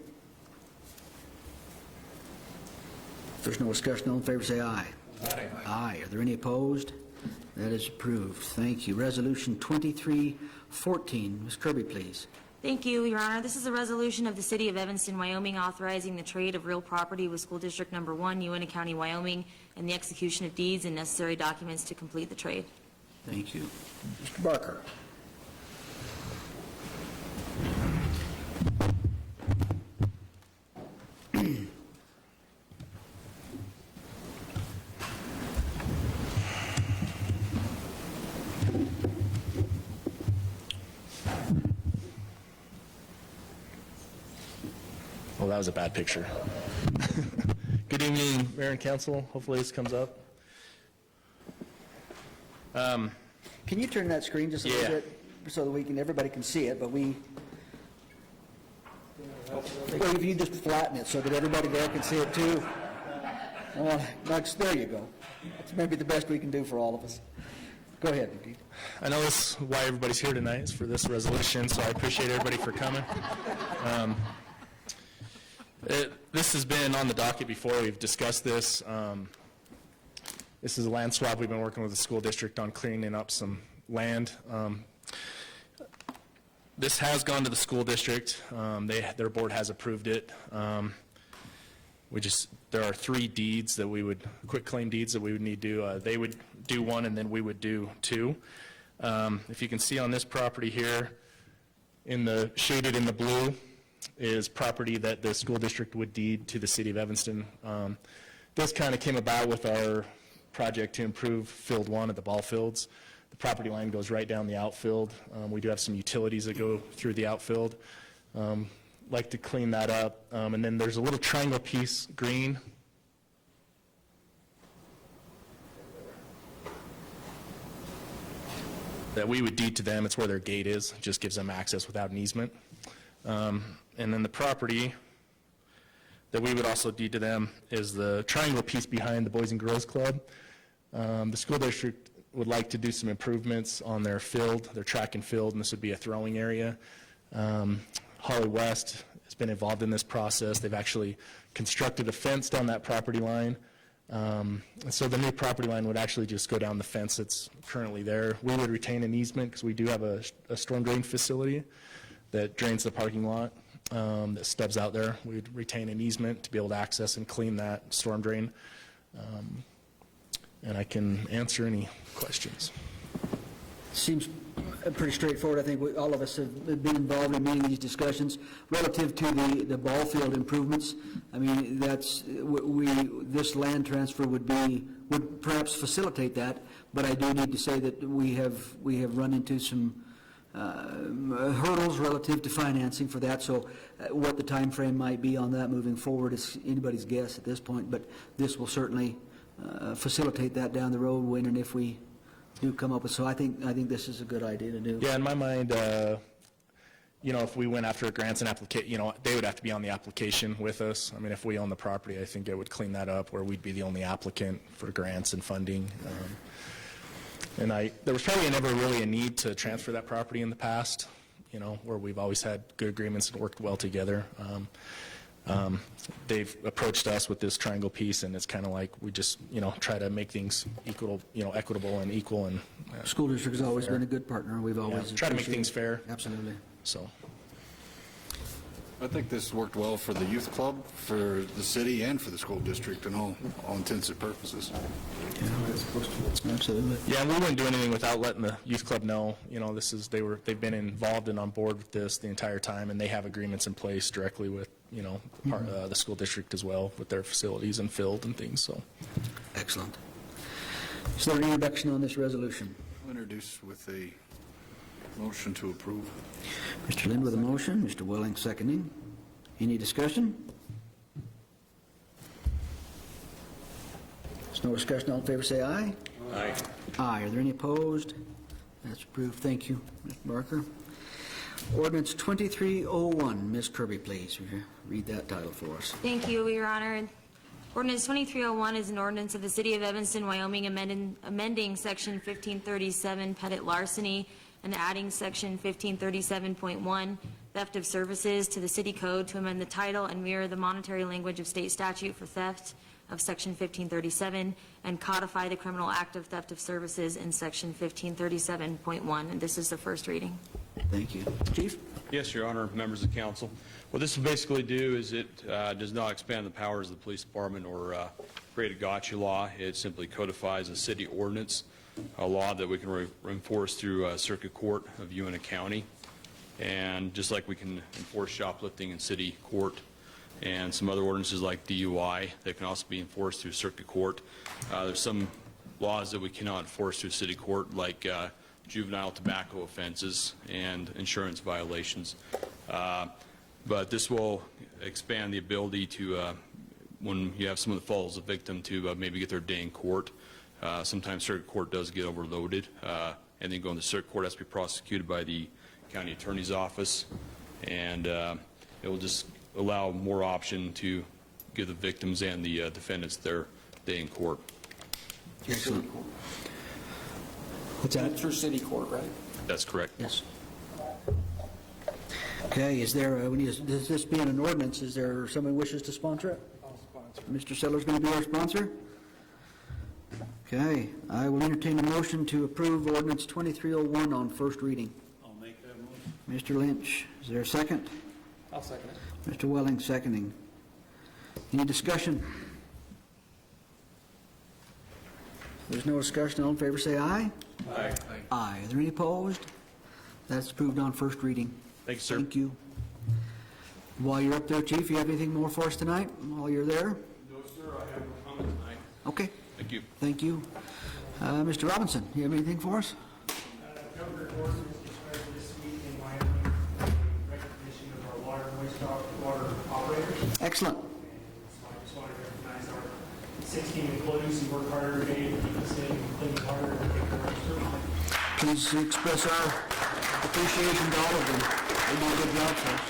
If there's no discussion, all in favor say aye. Aye. Aye. Are there any opposed? That is approved. Thank you. Resolution 2314. Ms. Kirby, please. Thank you, Your Honor. This is a resolution of the City of Evanston, Wyoming, authorizing the trade of real property with School District Number 1, Uintah County, Wyoming, and the execution of deeds and necessary documents to complete the trade. Thank you. Mr. Barker. Well, that was a bad picture. Good evening, Mayor and Council. Hopefully this comes up. Can you turn that screen just a little bit so that everybody can see it, but well, if you just flatten it so that everybody there can see it too. There you go. That's maybe the best we can do for all of us. Go ahead, indeed. I know this is why everybody's here tonight, is for this resolution, so I appreciate everybody for coming. This has been on the docket before. We've discussed this. This is a land swap. We've been working with the school district on cleaning up some land. This has gone to the school district. Their board has approved it. There are 3 deeds that we would, quitclaim deeds that we would need to do. They would do 1 and then we would do 2. If you can see on this property here, shaded in the blue, is property that the school district would deed to the City of Evanston. This kind of came about with our project to improve Field 1 at the ball fields. The property line goes right down the outfield. We do have some utilities that go through the outfield. Like to clean that up. And then there's a little triangle piece, green. that we would deed to them. It's where their gate is. It just gives them access without an easement. And then the property that we would also deed to them is the triangle piece behind the Boys and Girls Club. The school district would like to do some improvements on their field, their track and field, and this would be a throwing area. Holly West has been involved in this process. They've actually constructed a fence down that property line. And so the new property line would actually just go down the fence that's currently there. We would retain an easement because we do have a storm drain facility that drains the parking lot that stubs out there. We'd retain an easement to be able to access and clean that storm drain. And I can answer any questions. Seems pretty straightforward. I think all of us have been involved in many of these discussions relative to the ball field improvements. I mean, that's this land transfer would perhaps facilitate that, but I do need to say that we have run into some hurdles relative to financing for that. So what the time frame might be on that moving forward is anybody's guess at this point, but this will certainly facilitate that down the road when and if we do come up with. So I think this is a good idea to do. Yeah, in my mind, if we went after grants and application, they would have to be on the application with us. I mean, if we own the property, I think it would clean that up where we'd be the only applicant for grants and funding. And there was probably never really a need to transfer that property in the past, where we've always had good agreements and worked well together. They've approached us with this triangle piece, and it's kind of like we just, try to make things equitable and equal. And School district has always been a good partner. We've always try to make things fair. Absolutely. So. I think this worked well for the youth club, for the city, and for the school district in all intents and purposes. Absolutely. Yeah, and we wouldn't do anything without letting the youth club know. They've been involved and on board with this the entire time, and they have agreements in place directly with the school district as well with their facilities and field and things. So, excellent. Is there an introduction on this resolution? I'll introduce with a motion to approve. Mr. Lind with a motion, Mr. Welling seconding. Any discussion? There's no discussion. All in favor say aye. Aye. Aye. Are there any opposed? That's approved. Thank you, Mr. Barker. Ordinance 2301. Ms. Kirby, please read that title for us. Thank you, Your Honor. Ordinance 2301 is an ordinance of the City of Evanston, Wyoming, amending Section 1537, pettit larceny, and adding Section 1537.1, theft of services, to the City Code to amend the title and mirror the monetary language of state statute for theft of Section 1537, and codify the criminal act of theft of services in Section 1537.1. And this is the first reading. Thank you. Chief? Yes, Your Honor, members of council. What this will basically do is it does not expand the powers of the police department or create a gotcha law. It simply codifies a city ordinance, a law that we can enforce through Circuit Court of Uena County. And just like we can enforce shoplifting in city court and some other ordinances like DUI that can also be enforced through Circuit Court, there's some laws that we cannot enforce through city court, like juvenile tobacco offenses and insurance violations. But this will expand the ability to, when you have someone that falls a victim, to maybe get their day in court. Sometimes Circuit Court does get overloaded, and then going to Circuit Court has to be prosecuted by the county attorney's office, and it will just allow more option to give the victims and the defendants their day in court. Excellent. What's that? Through city court, right? That's correct. Yes. Okay, is there, does this being an ordinance, is there someone who wishes to sponsor it? I'll sponsor. Mr. Seller's going to be our sponsor? Okay, I will entertain a motion to approve ordinance 2301 on first reading. I'll make that motion. Mr. Lynch, is there a second? I'll second it. Mr. Welling seconding. Any discussion? There's no discussion. All in favor say aye. Aye. Aye. Are there any opposed? That's approved on first reading. Thank you, sir. Thank you. While you're up there, Chief, you have anything more for us tonight while you're there? No, sir, I have no comment tonight. Okay. Thank you. Thank you. Mr. Robinson, you have anything for us? Governor Gordon declared this week in Wyoming in recognition of our water and wastewater operators. Excellent. And so I just want to recognize our 16 employees who work harder every day to keep us safe and clean water and take care of our service. Please express our appreciation to all of them. They do a good job for us.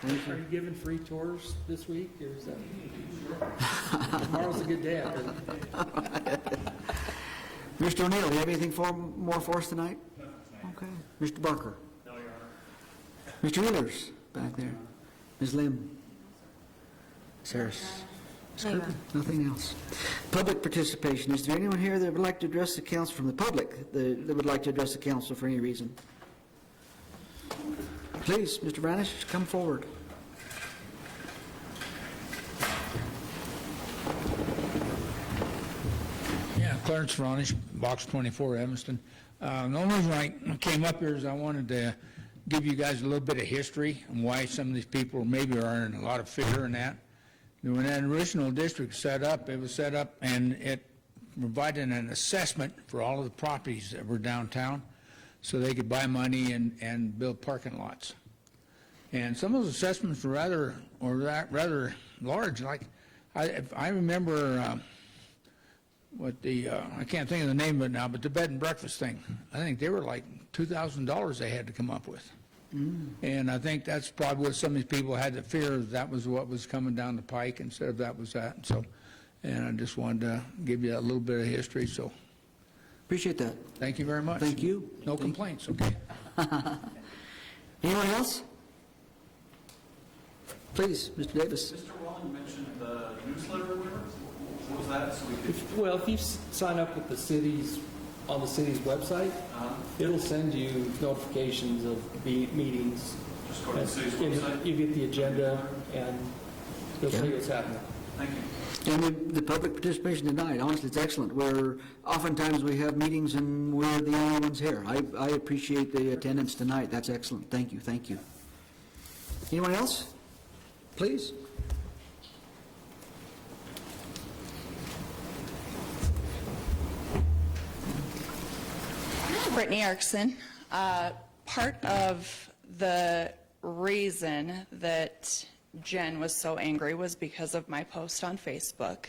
Thank Are you giving free tours this week, or is that? Tomorrow's a good day, I think. Mr. O'Neill, do you have anything more for us tonight? Okay. Mr. Barker? No, Your Honor. Mr. Wheelers, back there. Ms. Lim? Ms. Harris? Ms. Kirby? Nothing else. Public participation. Is there anyone here that would like to address the council from the public that would like to address the council for any reason? Please, Mr. Branish, come forward. Yeah, Clarence Ronish, Box 24, Evanston. The only reason I came up here is I wanted to give you guys a little bit of history and why some of these people maybe are in a lot of fear in that. When that original district set up, it was set up and it provided an assessment for all of the properties that were downtown so they could buy money and build parking lots. And some of those assessments were rather large. Like I remember I can't think of the name of it now, but the bed and breakfast thing. I think they were like $2,000 they had to come up with. And I think that's probably what some of these people had to fear, that was what was coming down the pike instead of that was that. So, and I just wanted to give you a little bit of history. So, appreciate that. Thank you very much. Thank you. No complaints. Okay. Anyone else? Please, Mr. Davis. Mr. Wallen mentioned the newsletter or whatever. What was that? So we could... Well, if you sign up with the city's, on the city's website, it'll send you notifications of meetings. Just go to the city's website? You get the agenda, and you'll see what's happening. Thank you. And the public participation tonight, honestly, it's excellent. Oftentimes we have meetings and we're the only ones here. I appreciate the attendance tonight. That's excellent. Thank you. Thank you. Anyone else? Please. Brittany Erickson. Part of the reason that Jen was so angry was because of my post on Facebook.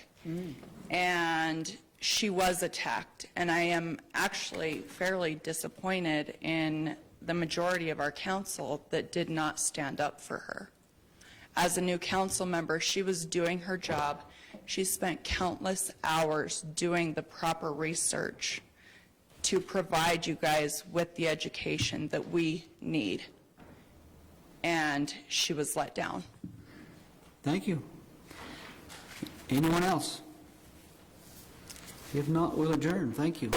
And she was attacked. And I am actually fairly disappointed in the majority of our council that did not stand up for her. As a new council member, she was doing her job. She spent countless hours doing the proper research to provide you guys with the education that we need. And she was let down. Thank you. Anyone else? If not, we'll adjourn. Thank you.